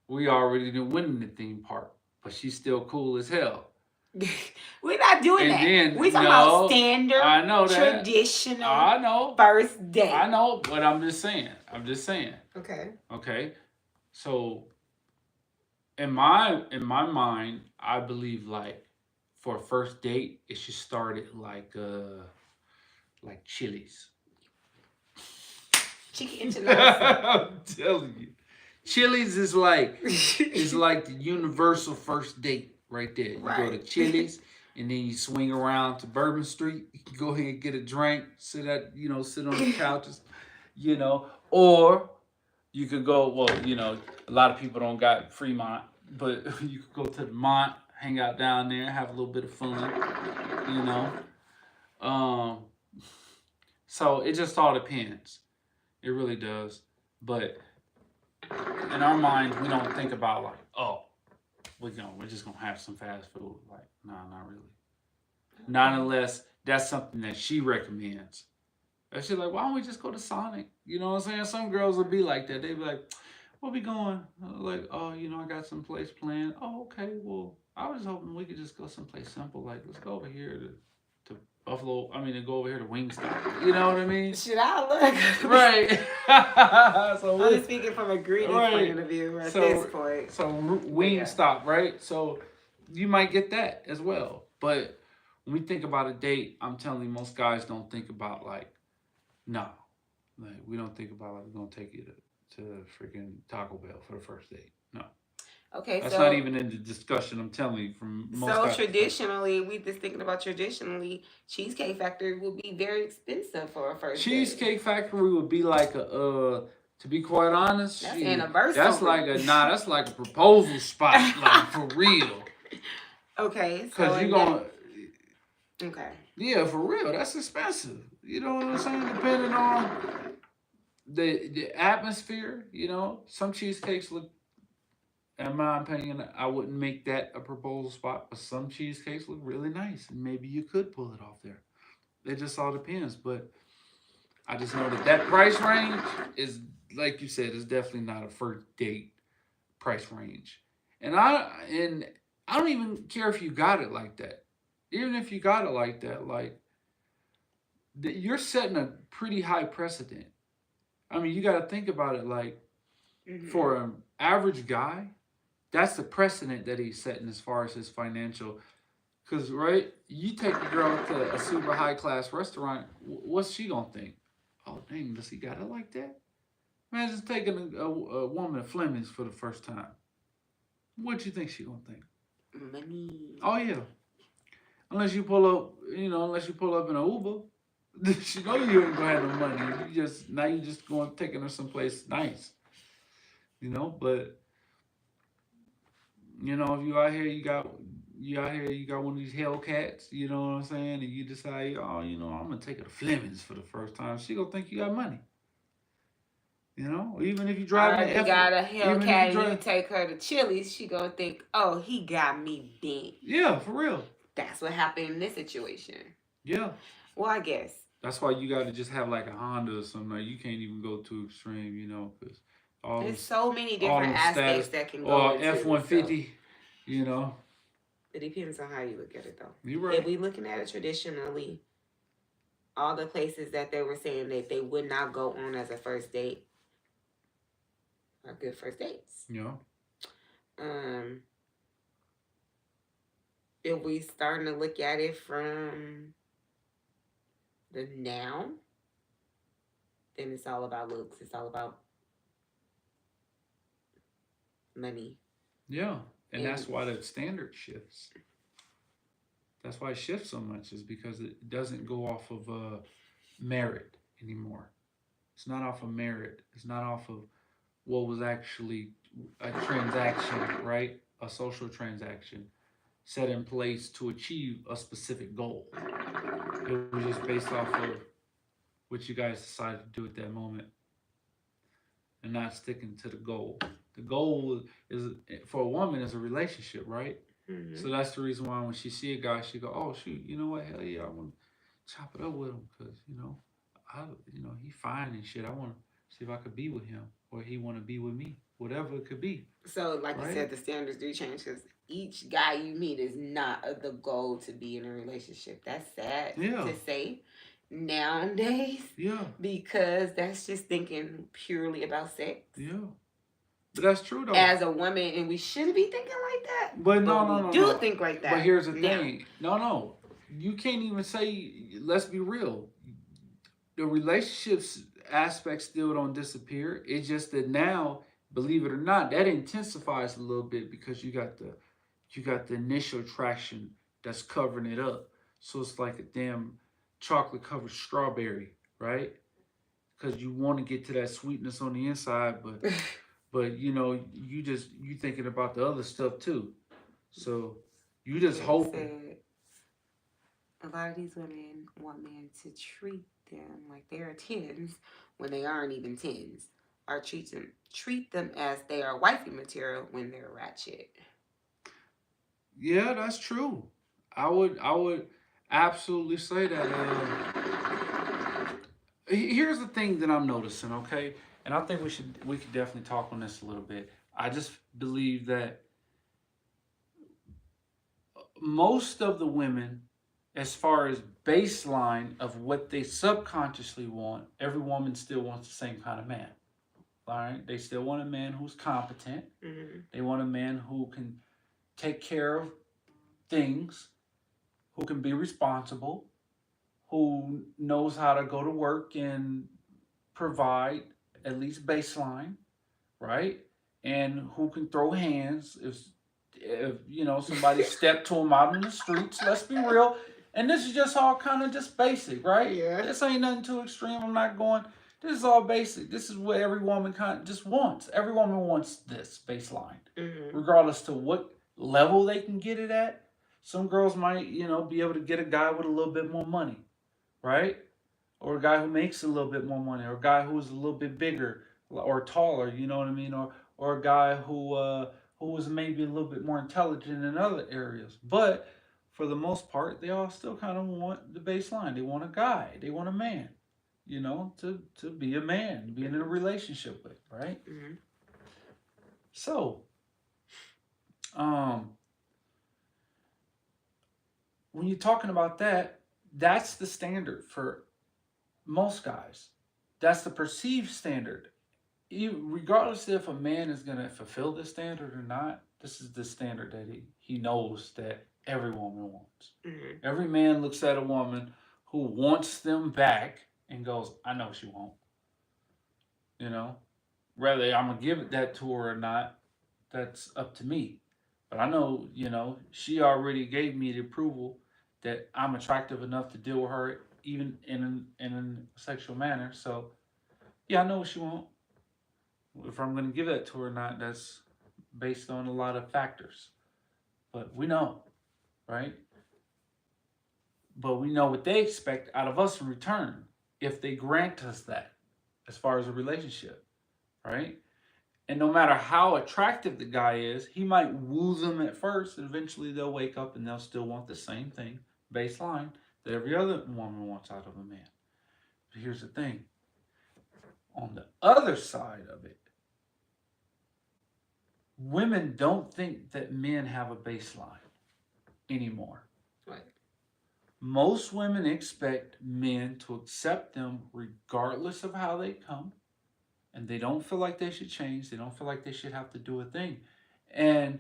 we already did win the theme park, but she's still cool as hell. We're not doing And that. then, We're talking no, about standard, I know that. traditional I know. first date. I know, but I'm just saying. Okay. Okay. So in my mind, I believe like for a first date, it should start at like Chili's. Chicken enchiladas. I'm telling you. Chili's is like the universal first date right there. You go to Chili's and then you swing around to Bourbon Street. You can go ahead and get a drink, sit on the couches, or you could go, well, a lot of people don't got Fremont, but you could go to the Mont, hang out down there, have a little bit of fun, you know. So it just all depends. It really does. But in our minds, we don't think about like, oh, we're just gonna have some fast food. Like, nah, not really. Not unless that's something that she recommends. And she's like, why don't we just go to Sonic? You know what I'm saying? Some girls would be like that. They'd be like, where we going? Like, oh, I got some place planned. Oh, okay. Well, I was hoping we could just go someplace simple. Like, let's go over here to Buffalo. To go over here to Wingstop. You know what I mean? Should I look? Right. So I'm speaking from a greedy point of view at this point. So Wingstop, right? So you might get that as well. But when we think about a date, I'm telling you, most guys don't think about like, no. Like, we don't think about like, we're going to take you to freaking Taco Bell for the first date. No. Okay, that's not even in the discussion. I'm telling you, from most guys. Traditionally, we just thinking about Cheesecake Factory would be very expensive for a first Cheesecake Factory would be like to be quite honest, that's anniversary. That's like a proposal spot, like for real. Okay, because you're gonna. Okay. Yeah, for real, that's expensive. You know what I'm saying? Depending on the atmosphere, some cheesecakes look. In my opinion, I wouldn't make that a proposal spot, but some cheesecakes look really nice, and maybe you could pull it off there. It just all depends, but I just know that price range is like you said, it's definitely not a first date price range. And I don't even care if you got it like that. Even if you got it like that, like you're setting a pretty high precedent. I mean, you got to think about it. Like Mm-hmm. for an average guy, that's the precedent that he's setting as far as his financial. Because right, you take a girl to a super high class restaurant, what's she gonna think? Oh dang, does he got it like that? Imagine taking a woman to Fleming's for the first time. What you think she gonna think? Money. Oh yeah, unless you pull up, unless you pull up in an Uber, she know you ain't gonna have no money. You just now you just going taking her someplace nice, But if you out here, you got one of these Hellcats, you know what I'm saying, and you decide, oh, I'm gonna take her to Fleming's for the first time. She gonna think you got money, Even if you driving Or the if you F, got a even if you Hellcat and you drive, take her to Chili's, she gonna think, "Oh, he got me bent." yeah, for real, That's what happened in this situation. yeah. Well, I guess That's why you got to just have like a Honda or something. Like you can't even go too extreme, because all them, there's so many all different them status aspects that can go or into F it. one So fifty, you know. it depends on how you look at it, though. You're If right. we looking at it traditionally, all the places that they were saying that they would not go on as a first date are good first dates. You know. Um, if we starting to look at it from the now, then it's all about looks. It's all about money. Yeah, and And that's why the standard shifts. That's why it shifts so much is because it doesn't go off of merit anymore. It's not off of merit. It's not off of what was actually a transaction, right? A social transaction set in place to achieve a specific goal. It was just based off of what you guys decided to do at that moment and not sticking to the goal. The goal is for a woman is a relationship, right? So mm-hmm. that's the reason why when she see a guy, she go, "Oh shoot, you know what? Hell yeah, I want to chop it up with him because he fine and shit. I want to see if I could be with him or he want to be with me, whatever it could be, So, like you right? said, the standards do change because each guy you meet is not the goal to be in a relationship. That's sad Yeah, to say nowadays yeah, because that's just thinking purely about sex yeah. But that's true though. as a woman, and we shouldn't be thinking like that, But no, but no, we no, do no. think like But that here's the now. thing. No, no. You can't even say. Let's be real. The relationships aspect still don't disappear. It's just that now, believe it or not, that intensifies a little bit because you got the initial attraction that's covering it up. So it's like a damn chocolate covered strawberry, right? Because you want to get to that sweetness on the inside, but you thinking about the other stuff too. So you just Being hoping. said, a lot of these women want men to treat them like they are tens when they aren't even tens, or treat them as they are wifey material when they're ratchet. Yeah, that's true. I would absolutely say that. Here's the thing that I'm noticing, okay, and I think we could definitely talk on this a little bit. I just believe that most of the women, as far as baseline of what they subconsciously want, every woman still wants the same kind of man. All right, they still want a man who's competent. Mm-hmm. They want a man who can take care of things, who can be responsible, who knows how to go to work and provide at least baseline, right? And who can throw hands if somebody stepped to him out in the streets. Let's be real. And this is just all kind of just basic, right? Yeah. This ain't nothing too extreme. I'm not going. This is all basic. This is what every woman kind of just wants. Every woman wants this baseline, Mm-hmm. regardless to what level they can get it at. Some girls might, be able to get a guy with a little bit more money, right? Or a guy who makes a little bit more money, or a guy who's a little bit bigger or taller, you know what I mean, or a guy who is maybe a little bit more intelligent in other areas. But for the most part, they all still kind of want the baseline. They want a guy. They want a man, to be a man, being in a Mhm. relationship with, right? Mhm. So, um, when you're talking about that, that's the standard for most guys. That's the perceived standard. Regardless if a man is going to fulfill this standard or not, this is the standard that he knows that every woman wants. Mhm. Every man looks at a woman who wants them back and goes, I know she won't. You know, whether I'm going to give it that to her or not, that's up to me. But I know, she already gave me the approval that I'm attractive enough to deal with her, even in a sexual manner. So, yeah, I know what she wants. If I'm going to give that to her or not, that's based on a lot of factors. But we know, right? But we know what they expect out of us in return if they grant us that, as far as a relationship, right? And no matter how attractive the guy is, he might woo them at first, and eventually they'll wake up and they'll still want the same thing, baseline, that every other woman wants out of a man. But here's the thing, on the other side of it, women don't think that men have a baseline anymore. Right. Most women expect men to accept them regardless of how they come, and they don't feel like they should change. They don't feel like they should have to do a thing. And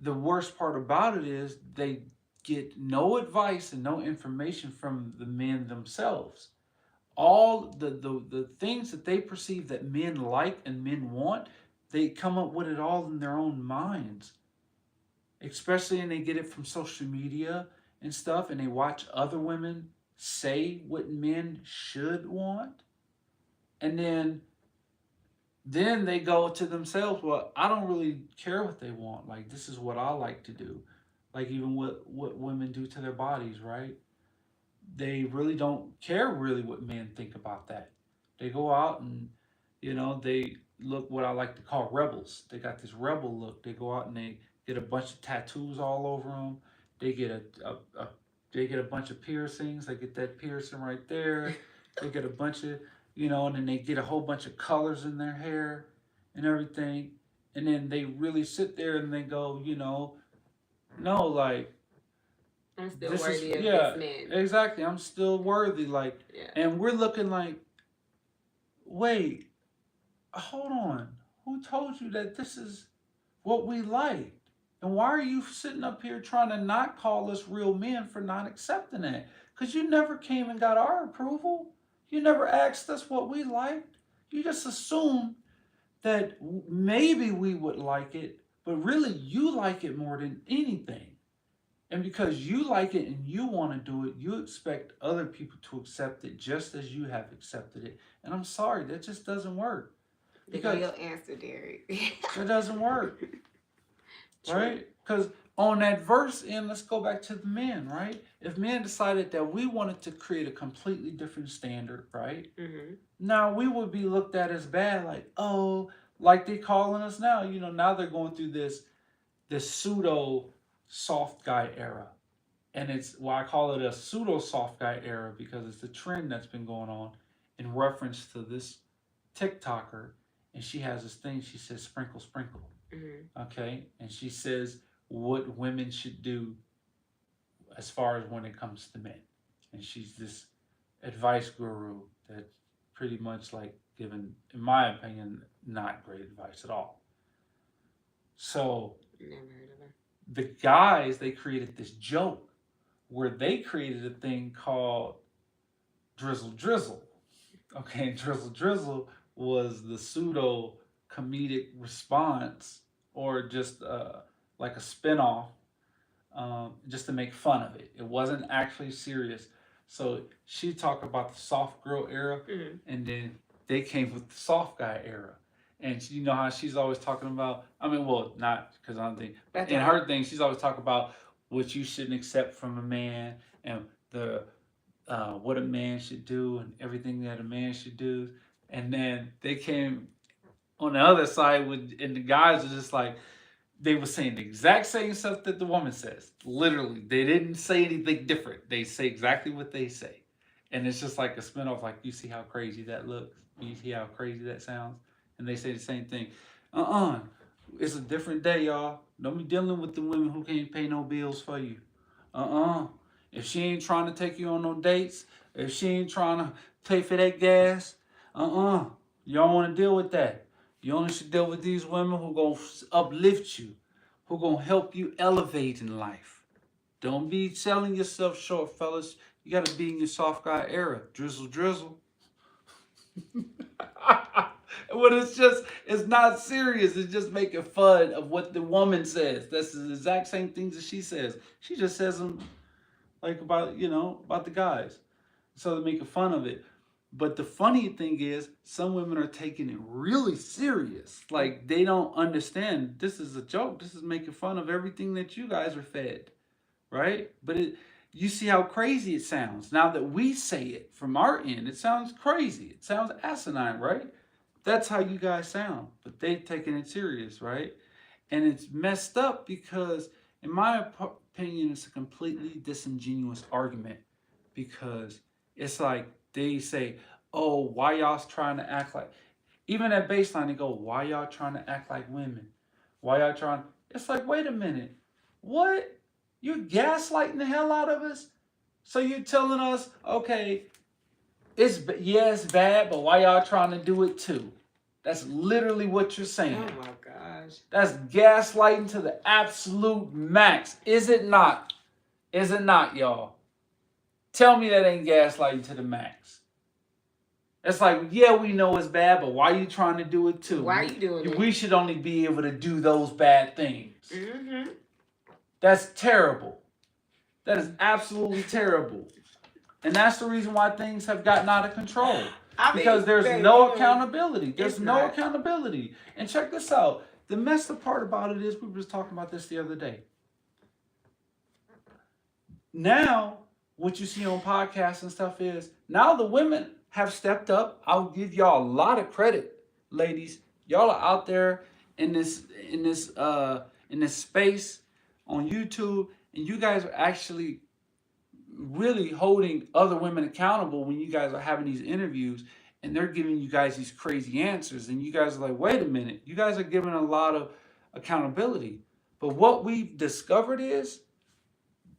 the worst part about it is they get no advice and no information from the men themselves. All the things that they perceive that men like and men want, they come up with it all in their own minds, especially, and they get it from social media and stuff, and they watch other women say what men should want, and then they go to themselves, well, I don't really care what they want, like this is what I like to do. Like even what women do to their bodies, right? They really don't care really what men think about that. They go out and they look what I like to call rebels. They got this rebel look. They go out and they get a bunch of tattoos all over them. They get a they get a bunch of piercings. They get that piercing right there. They get a bunch of and then they get a whole bunch of colors in their hair and everything. And then they really sit there and they go, no, like I'm still this is worthy of this yeah, man. exactly. I'm still worthy, like, Yeah. and we're looking like, wait, hold on, who told you that this is what we like? And why are you sitting up here trying to not call us real men for not accepting it? Because you never came and got our approval. You never asked us what we liked. You just assumed that maybe we would like it, but really you like it more than anything. And because you like it and you want to do it, you expect other people to accept it just as you have accepted it. And I'm sorry, that just doesn't work. There go Because your answer, Derek. that doesn't work, True. right? Because on that verse, and let's go back to the men, right? If men decided that we wanted to create a completely different standard, right? Mhm. Now we would be looked at as bad, like, oh, like they calling us now. Now they're going through this pseudo soft guy era, and it's why I call it a pseudo soft guy era because it's a trend that's been going on in reference to this TikToker, and she has this thing. She says sprinkle, sprinkle, Mhm. okay, and she says what women should do as far as when it comes to men, and she's this advice guru that pretty much like giving, in my opinion, not great advice at all. So Never heard of her. the guys, they created this joke where they created a thing called drizzle drizzle. Okay, drizzle drizzle was the pseudo comedic response, or just like a spinoff, just to make fun of it. It wasn't actually serious. So she talked about the soft girl era, Mhm. and then they came with the soft guy era. And you know how she's always talking about, I mean, well, not because I don't think, but That's in right. her thing, she's always talking about what you shouldn't accept from a man, and the what a man should do and everything that a man should do. And then they came on the other side with, and the guys are just like, they were saying the exact same stuff that the woman says. Literally, they didn't say anything different. They say exactly what they say. And it's just like a spinoff. Like, you see how crazy that looks? You see how crazy that sounds? And they say the same thing. Uh-uh. It's a different day, y'all. Don't be dealing with the women who can't pay no bills for you. Uh-uh. If she ain't trying to take you on no dates, if she ain't trying to pay for that gas, uh-uh. You don't want to deal with that. You only should deal with these women who gonna uplift you, who gonna help you elevate in life. Don't be selling yourself short, fellas. You gotta be in your soft guy era. Drizzle, drizzle. But it's not serious. It's just making fun of what the woman says. That's the exact same things that she says. She just says them like about, about the guys. So they're making fun of it. But the funny thing is, some women are taking it really serious. Like, they don't understand this is a joke. This is making fun of everything that you guys are fed, right? But you see how crazy it sounds. Now that we say it from our end, it sounds crazy. It sounds asinine, right? That's how you guys sound. But they taking it serious, right? And it's messed up because, in my opinion, it's a completely disingenuous argument, because it's like they say, "Oh, why y'all trying to act like?" Even at baseline, they go, "Why y'all trying to act like women? Why y'all trying?" It's like, wait a minute, what? You're gaslighting the hell out of us. So you're telling us, okay, it's bad, but why y'all trying to do it too? That's literally what you're saying. Oh my gosh. That's gaslighting to the absolute max. Is it not? Is it not, y'all? Tell me that ain't gaslighting to the max. It's like, yeah, we know it's bad, but why are you trying to do it too? Why are you doing it? We should only be able to do those bad things. Mm-hmm. That's terrible. That is absolutely terrible. And that's the reason why things have gotten out of control. Because there's no accountability. There's no accountability. And check this out. The messed up part about it is, we were just talking about this the other day. Now, what you see on podcasts and stuff is, now the women have stepped up. I'll give y'all a lot of credit, ladies. Y'all are out there in this space on YouTube, and you guys are actually really holding other women accountable when you guys are having these interviews, and they're giving you guys these crazy answers, and you guys are like, wait a minute, you guys are giving a lot of accountability. But what we've discovered is,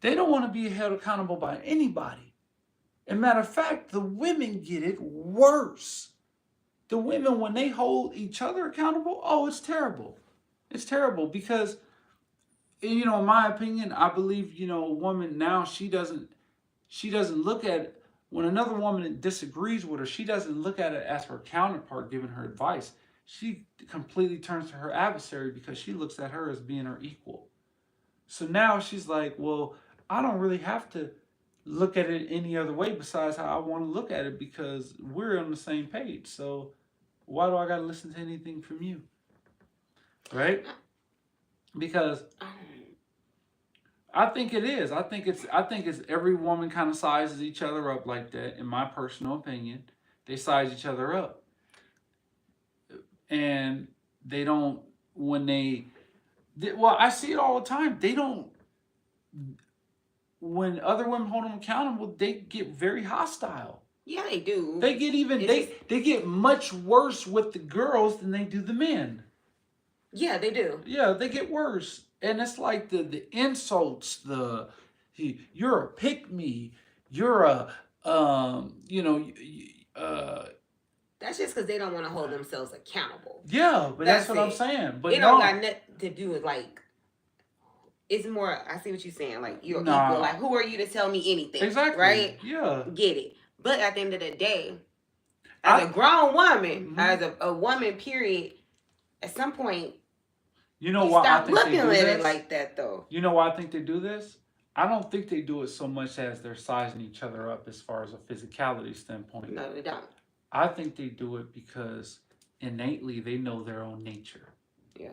they don't want to be held accountable by anybody. As a matter of fact, the women get it worse. The women, when they hold each other accountable, oh, it's terrible. It's terrible because, in my opinion, I believe, a woman now, she doesn't look at it, when another woman disagrees with her, she doesn't look at it as her counterpart giving her advice. She completely turns to her adversary because she looks at her as being her equal. So now she's like, well, I don't really have to look at it any other way besides how I want to look at it, because we're on the same page. So why do I got to listen to anything from you? Right? Because I think it is. I think it's every woman kind of sizes each other up like that, in my personal opinion. They size each other up. And they don't, well, I see it all the time. They don't, when other women hold them accountable, they get very hostile. Yeah, they do. They get they get much worse with the girls than they do the men. Yeah, they do. Yeah, they get worse. And it's like the insults, you're a pick me, you're a that's just because they don't want to hold themselves accountable. Yeah, but that's what I'm saying. But it don't got nothing to do with, like, it's more, I see what you're saying, like, you're equal. Like, who are you to tell me anything? Exactly. Right? Yeah. Get it. But at the end of the day, as a grown woman, as a woman, period, at some point, you know why I think they do this? Stop looking at it like that, though. You know why I think they do this? I don't think they do it so much as they're sizing each other up as far as a physicality standpoint. No, they don't. I think they do it because innately they know their own nature. Yeah.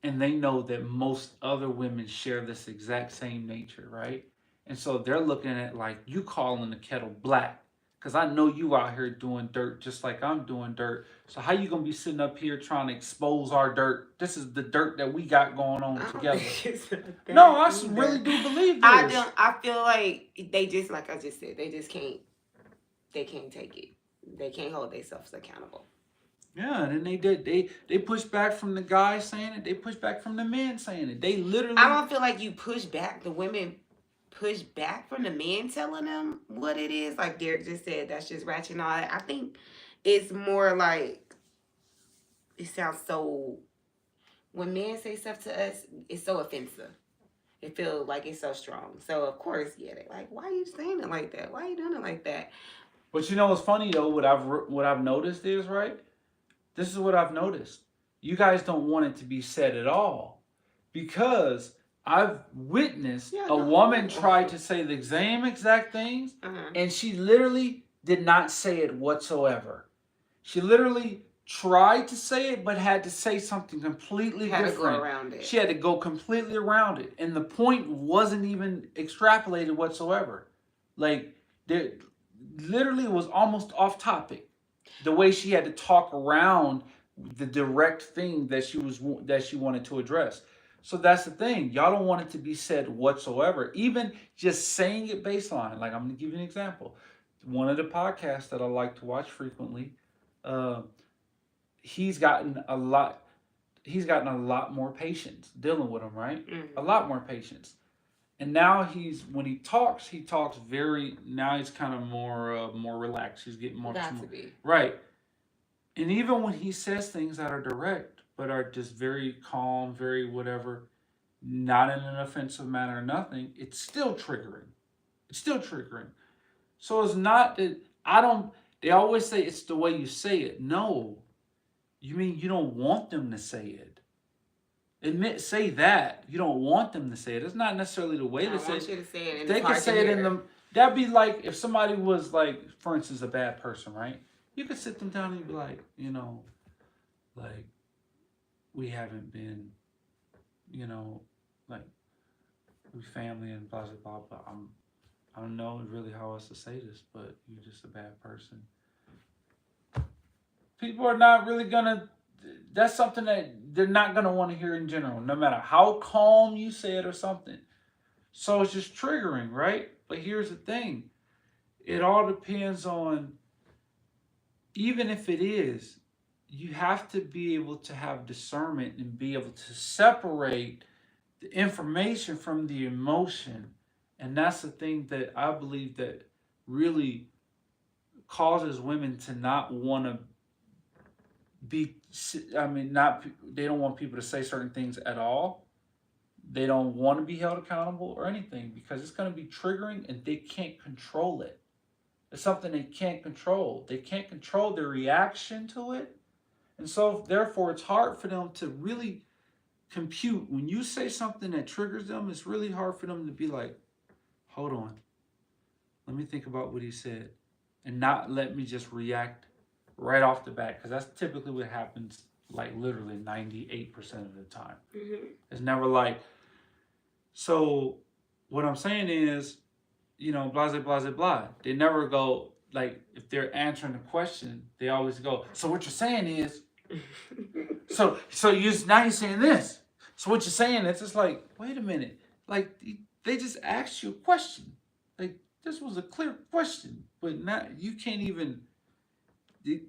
And they know that most other women share this exact same nature, right? And so they're looking at, like, you calling the kettle black because I know you out here doing dirt just like I'm doing dirt. So how you gonna be sitting up here trying to expose our dirt? This is the dirt that we got going on I don't together. think it's not No, that I really either. do believe I this. don't. I feel like they just, like I just said, they just can't. They can't take it. They can't hold themselves accountable. Yeah, and then they push back from the guys saying it. They push back from the men saying it. They I literally. don't feel like you push back. The women push back from the men telling them what it is. Like Derek just said, that's just ratchet and all that. I think it's more like, it sounds so. When men say stuff to us, it's so offensive. It feels like it's so strong. So of course, yeah, they like, why are you saying it like that? Why are you doing it like that? But you know what's funny though? What I've noticed is right. This is what I've noticed. You guys don't want it to be said at all because I've witnessed Yeah, a woman no. try to say the same exact things Uh-huh. and she literally did not say it whatsoever. She literally tried to say it but had to say something completely Had to go different. around it. She had to go completely around it. And the point wasn't even extrapolated whatsoever. Like, there literally was almost off topic the way she had to talk around the direct thing that she wanted to address. So that's the thing. Y'all don't want it to be said whatsoever. Even just saying it baseline. Like I'm gonna give you an example. One of the podcasts that I like to watch frequently, uh, he's gotten a lot. He's gotten a lot more patience dealing with them, right? A Mm-hmm. lot more patience. And now when he talks very. Now he's kind of more relaxed. He's getting more Got to be. right. And even when he says things that are direct, but are just very calm, very whatever, not in an offensive manner or nothing, it's still triggering. It's still triggering. So it's not that I don't, they always say it's the way you say it. No, you mean you don't want them to say it. Say that. You don't want them to say it. It's not necessarily the way I to say want it. you to say it, and They it's could hard to say it in hear. the, that'd be like if somebody was like, for instance, a bad person, right? You could sit them down and be like, like we haven't been, you know, like we family and blah blah blah. But I don't know really how else to say this, but you're just a bad person. People are not really gonna. That's something that they're not gonna want to hear in general, no matter how calm you say it or something. So it's just triggering, right? But here's the thing: it all depends on. Even if it is, you have to be able to have discernment and be able to separate the information from the emotion. And that's the thing that I believe that really causes women to not want to be, I mean, not, they don't want people to say certain things at all. They don't want to be held accountable or anything because it's going to be triggering and they can't control it. It's something they can't control. They can't control their reaction to it. And so, therefore, it's hard for them to really compute. When you say something that triggers them, it's really hard for them to be like, hold on, let me think about what he said and not let me just react right off the bat. Because that's typically what happens, like literally 98% of the time. Mm-hmm. It's never like, so what I'm saying is, blah, blah, blah, blah. They never go, like, if they're answering a question, they always go, so what you're saying is, so now you're saying this. So what you're saying, it's just like, wait a minute. Like, they just asked you a question. Like, this was a clear question, but not, you can't even,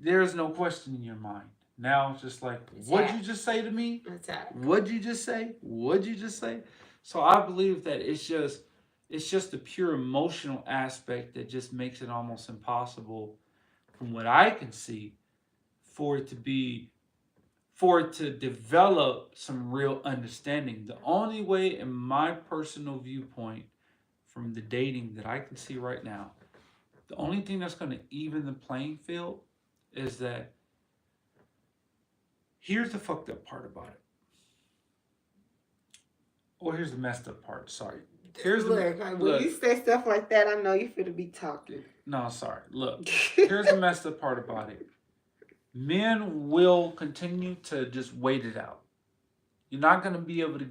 there's no question in your mind. Now it's just like, what'd you just say to me? Attack. What'd you just say? What'd you just say? So I believe that it's just the pure emotional aspect that just makes it almost impossible, from what I can see, for it to be for it to develop some real understanding. The only way, in my personal viewpoint, from the dating that I can see right now, the only thing that's going to even the playing field is that here's the fucked up part about it. Or here's the messed up part. Sorry. Look, when you say stuff like that, I know you finna be talking. No, sorry. Look, here's the messed up part about it. Men will continue to just wait it out. You're not going to be able to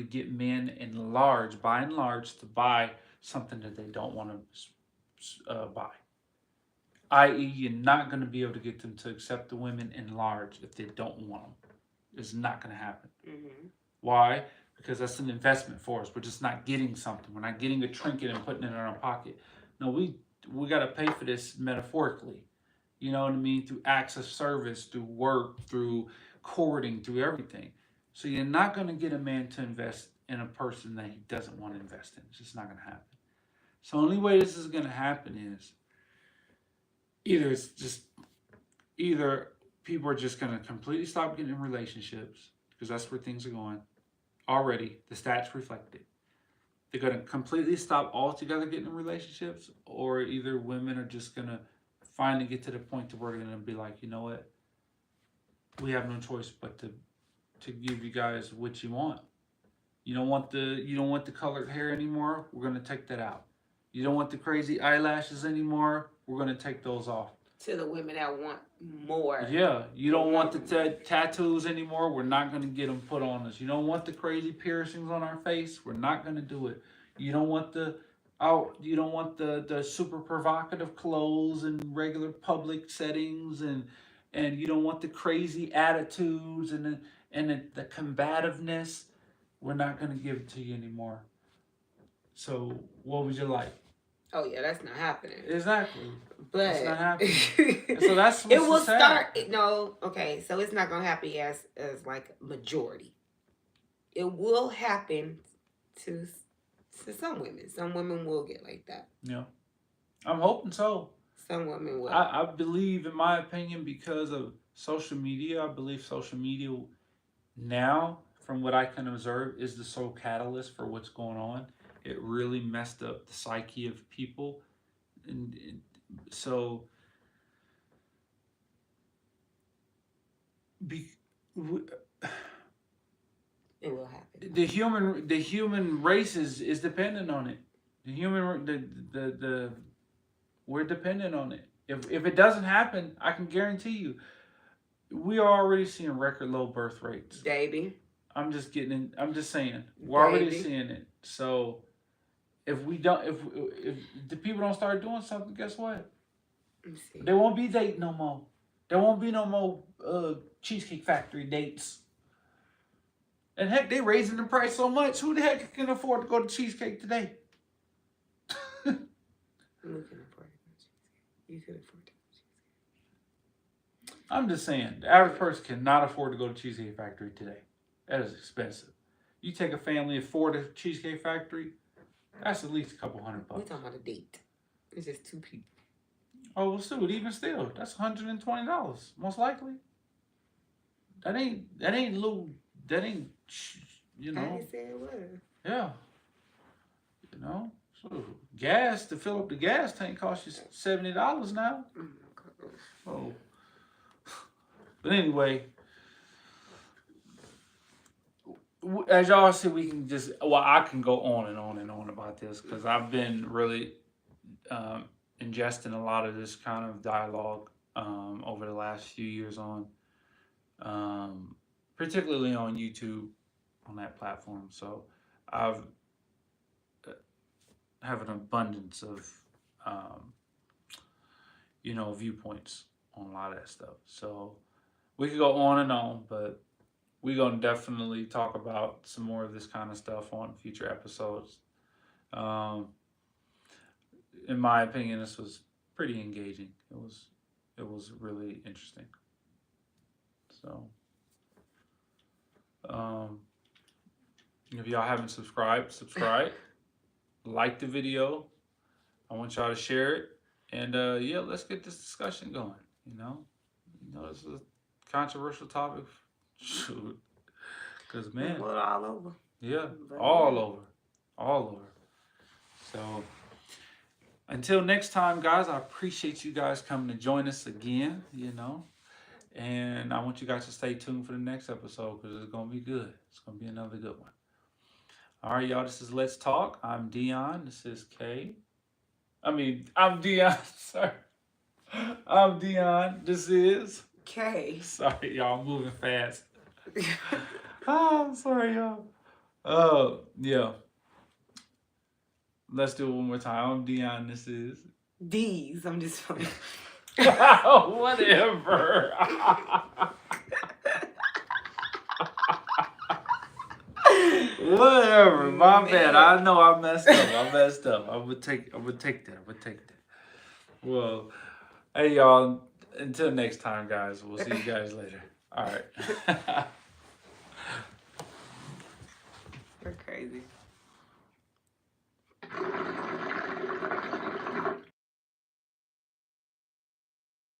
get men by and large, to buy something that they don't want to buy. I.e., you're not going to be able to get them to accept the women in large if they don't want them. It's not going to happen. Mm-hmm. Why? Because that's an investment for us. We're just not getting something. We're not getting a trinket and putting it in our pocket. No, we got to pay for this metaphorically. You know what I mean? Through acts of service, through work, through courting, through everything. So you're not going to get a man to invest in a person that he doesn't want to invest in. It's just not going to happen. So the only way this is going to happen is either it's just either people are just going to completely stop getting in relationships because that's where things are going. Already, the stats reflect it. They're going to completely stop altogether getting in relationships, or either women are just going to finally get to the point to where they're going to be like, you know what, we have no choice but to give you guys what you want. You don't want the colored hair anymore. We're going to take that out. You don't want the crazy eyelashes anymore. We're going to take those off. To the women that want more. Yeah, you don't want the tattoos anymore. We're not going to get them put on us. You don't want the crazy piercings on our face. We're not going to do it. You don't want the super provocative clothes in regular public settings, and you don't want the crazy attitudes and the combativeness. We're not going to give it to you anymore. So, what would you like? Oh yeah, that's not happening. Exactly. But it's not happening. So that's what's it will sad. start. No, okay. So it's not gonna happen as like majority. It will happen to some women. Some women will get like that. Yeah, I'm hoping so. Some women will. I believe, in my opinion, because of social media. I believe social media now, from what I can observe, is the sole catalyst for what's going on. It really messed up the psyche of people, and so be, it will happen. The human race is dependent on it. The human the we're dependent on it. If it doesn't happen, I can guarantee you, we are already seeing record low birth rates. Baby. I'm just saying, we're already seeing it. So if the people don't start doing something, guess what? There won't be date no more. There won't be no more Cheesecake Factory dates. And heck, they raising the price so much. Who the heck can afford to go to Cheesecake today? Who can afford to go to Cheesecake? You could afford to go to Cheesecake. I'm just saying, the average person cannot afford to go to Cheesecake Factory today. That is expensive. You take a family of 4 to Cheesecake Factory, that's at least a couple $100. We're talking about a date. It's just 2 people. Oh, well, still, even still, that's $120, most likely. That ain't, you know. I didn't say it was. Yeah. You know, so gas, to fill up the gas tank costs you $70 now. Oh my gosh. Oh. But anyway, as y'all see, we can just, I can go on and on and on about this because I've been really ingesting a lot of this kind of dialogue over the last few years particularly on YouTube, on that platform. So I've have an abundance of viewpoints on a lot of that stuff. So we could go on and on, but we're gonna definitely talk about some more of this kind of stuff on future episodes. In my opinion, this was pretty engaging. It was really interesting. So if y'all haven't subscribed, subscribe. Like the video. I want y'all to share it. And let's get this discussion going. This is a controversial topic. Shoot. Because, man. Well, all over. Yeah, all over. So, until next time, guys, I appreciate you guys coming to join us again, And I want you guys to stay tuned for the next episode because it's going to be good. It's going to be another good one. All right, y'all, this is Let's Talk. I'm Dion. This is Kay. I'm Dion. Sorry. I'm Dion. This is Kay. Sorry, y'all. I'm moving fast. I'm sorry, y'all. Yeah. Let's do it one more time. I'm Dion. This is D's. I'm just funny. Whatever. Whatever. My bad. Man. I know I messed up. I messed up. I would take that. I would take that. Well, hey y'all. Until next time, guys. We'll see you guys later. All right. We're crazy.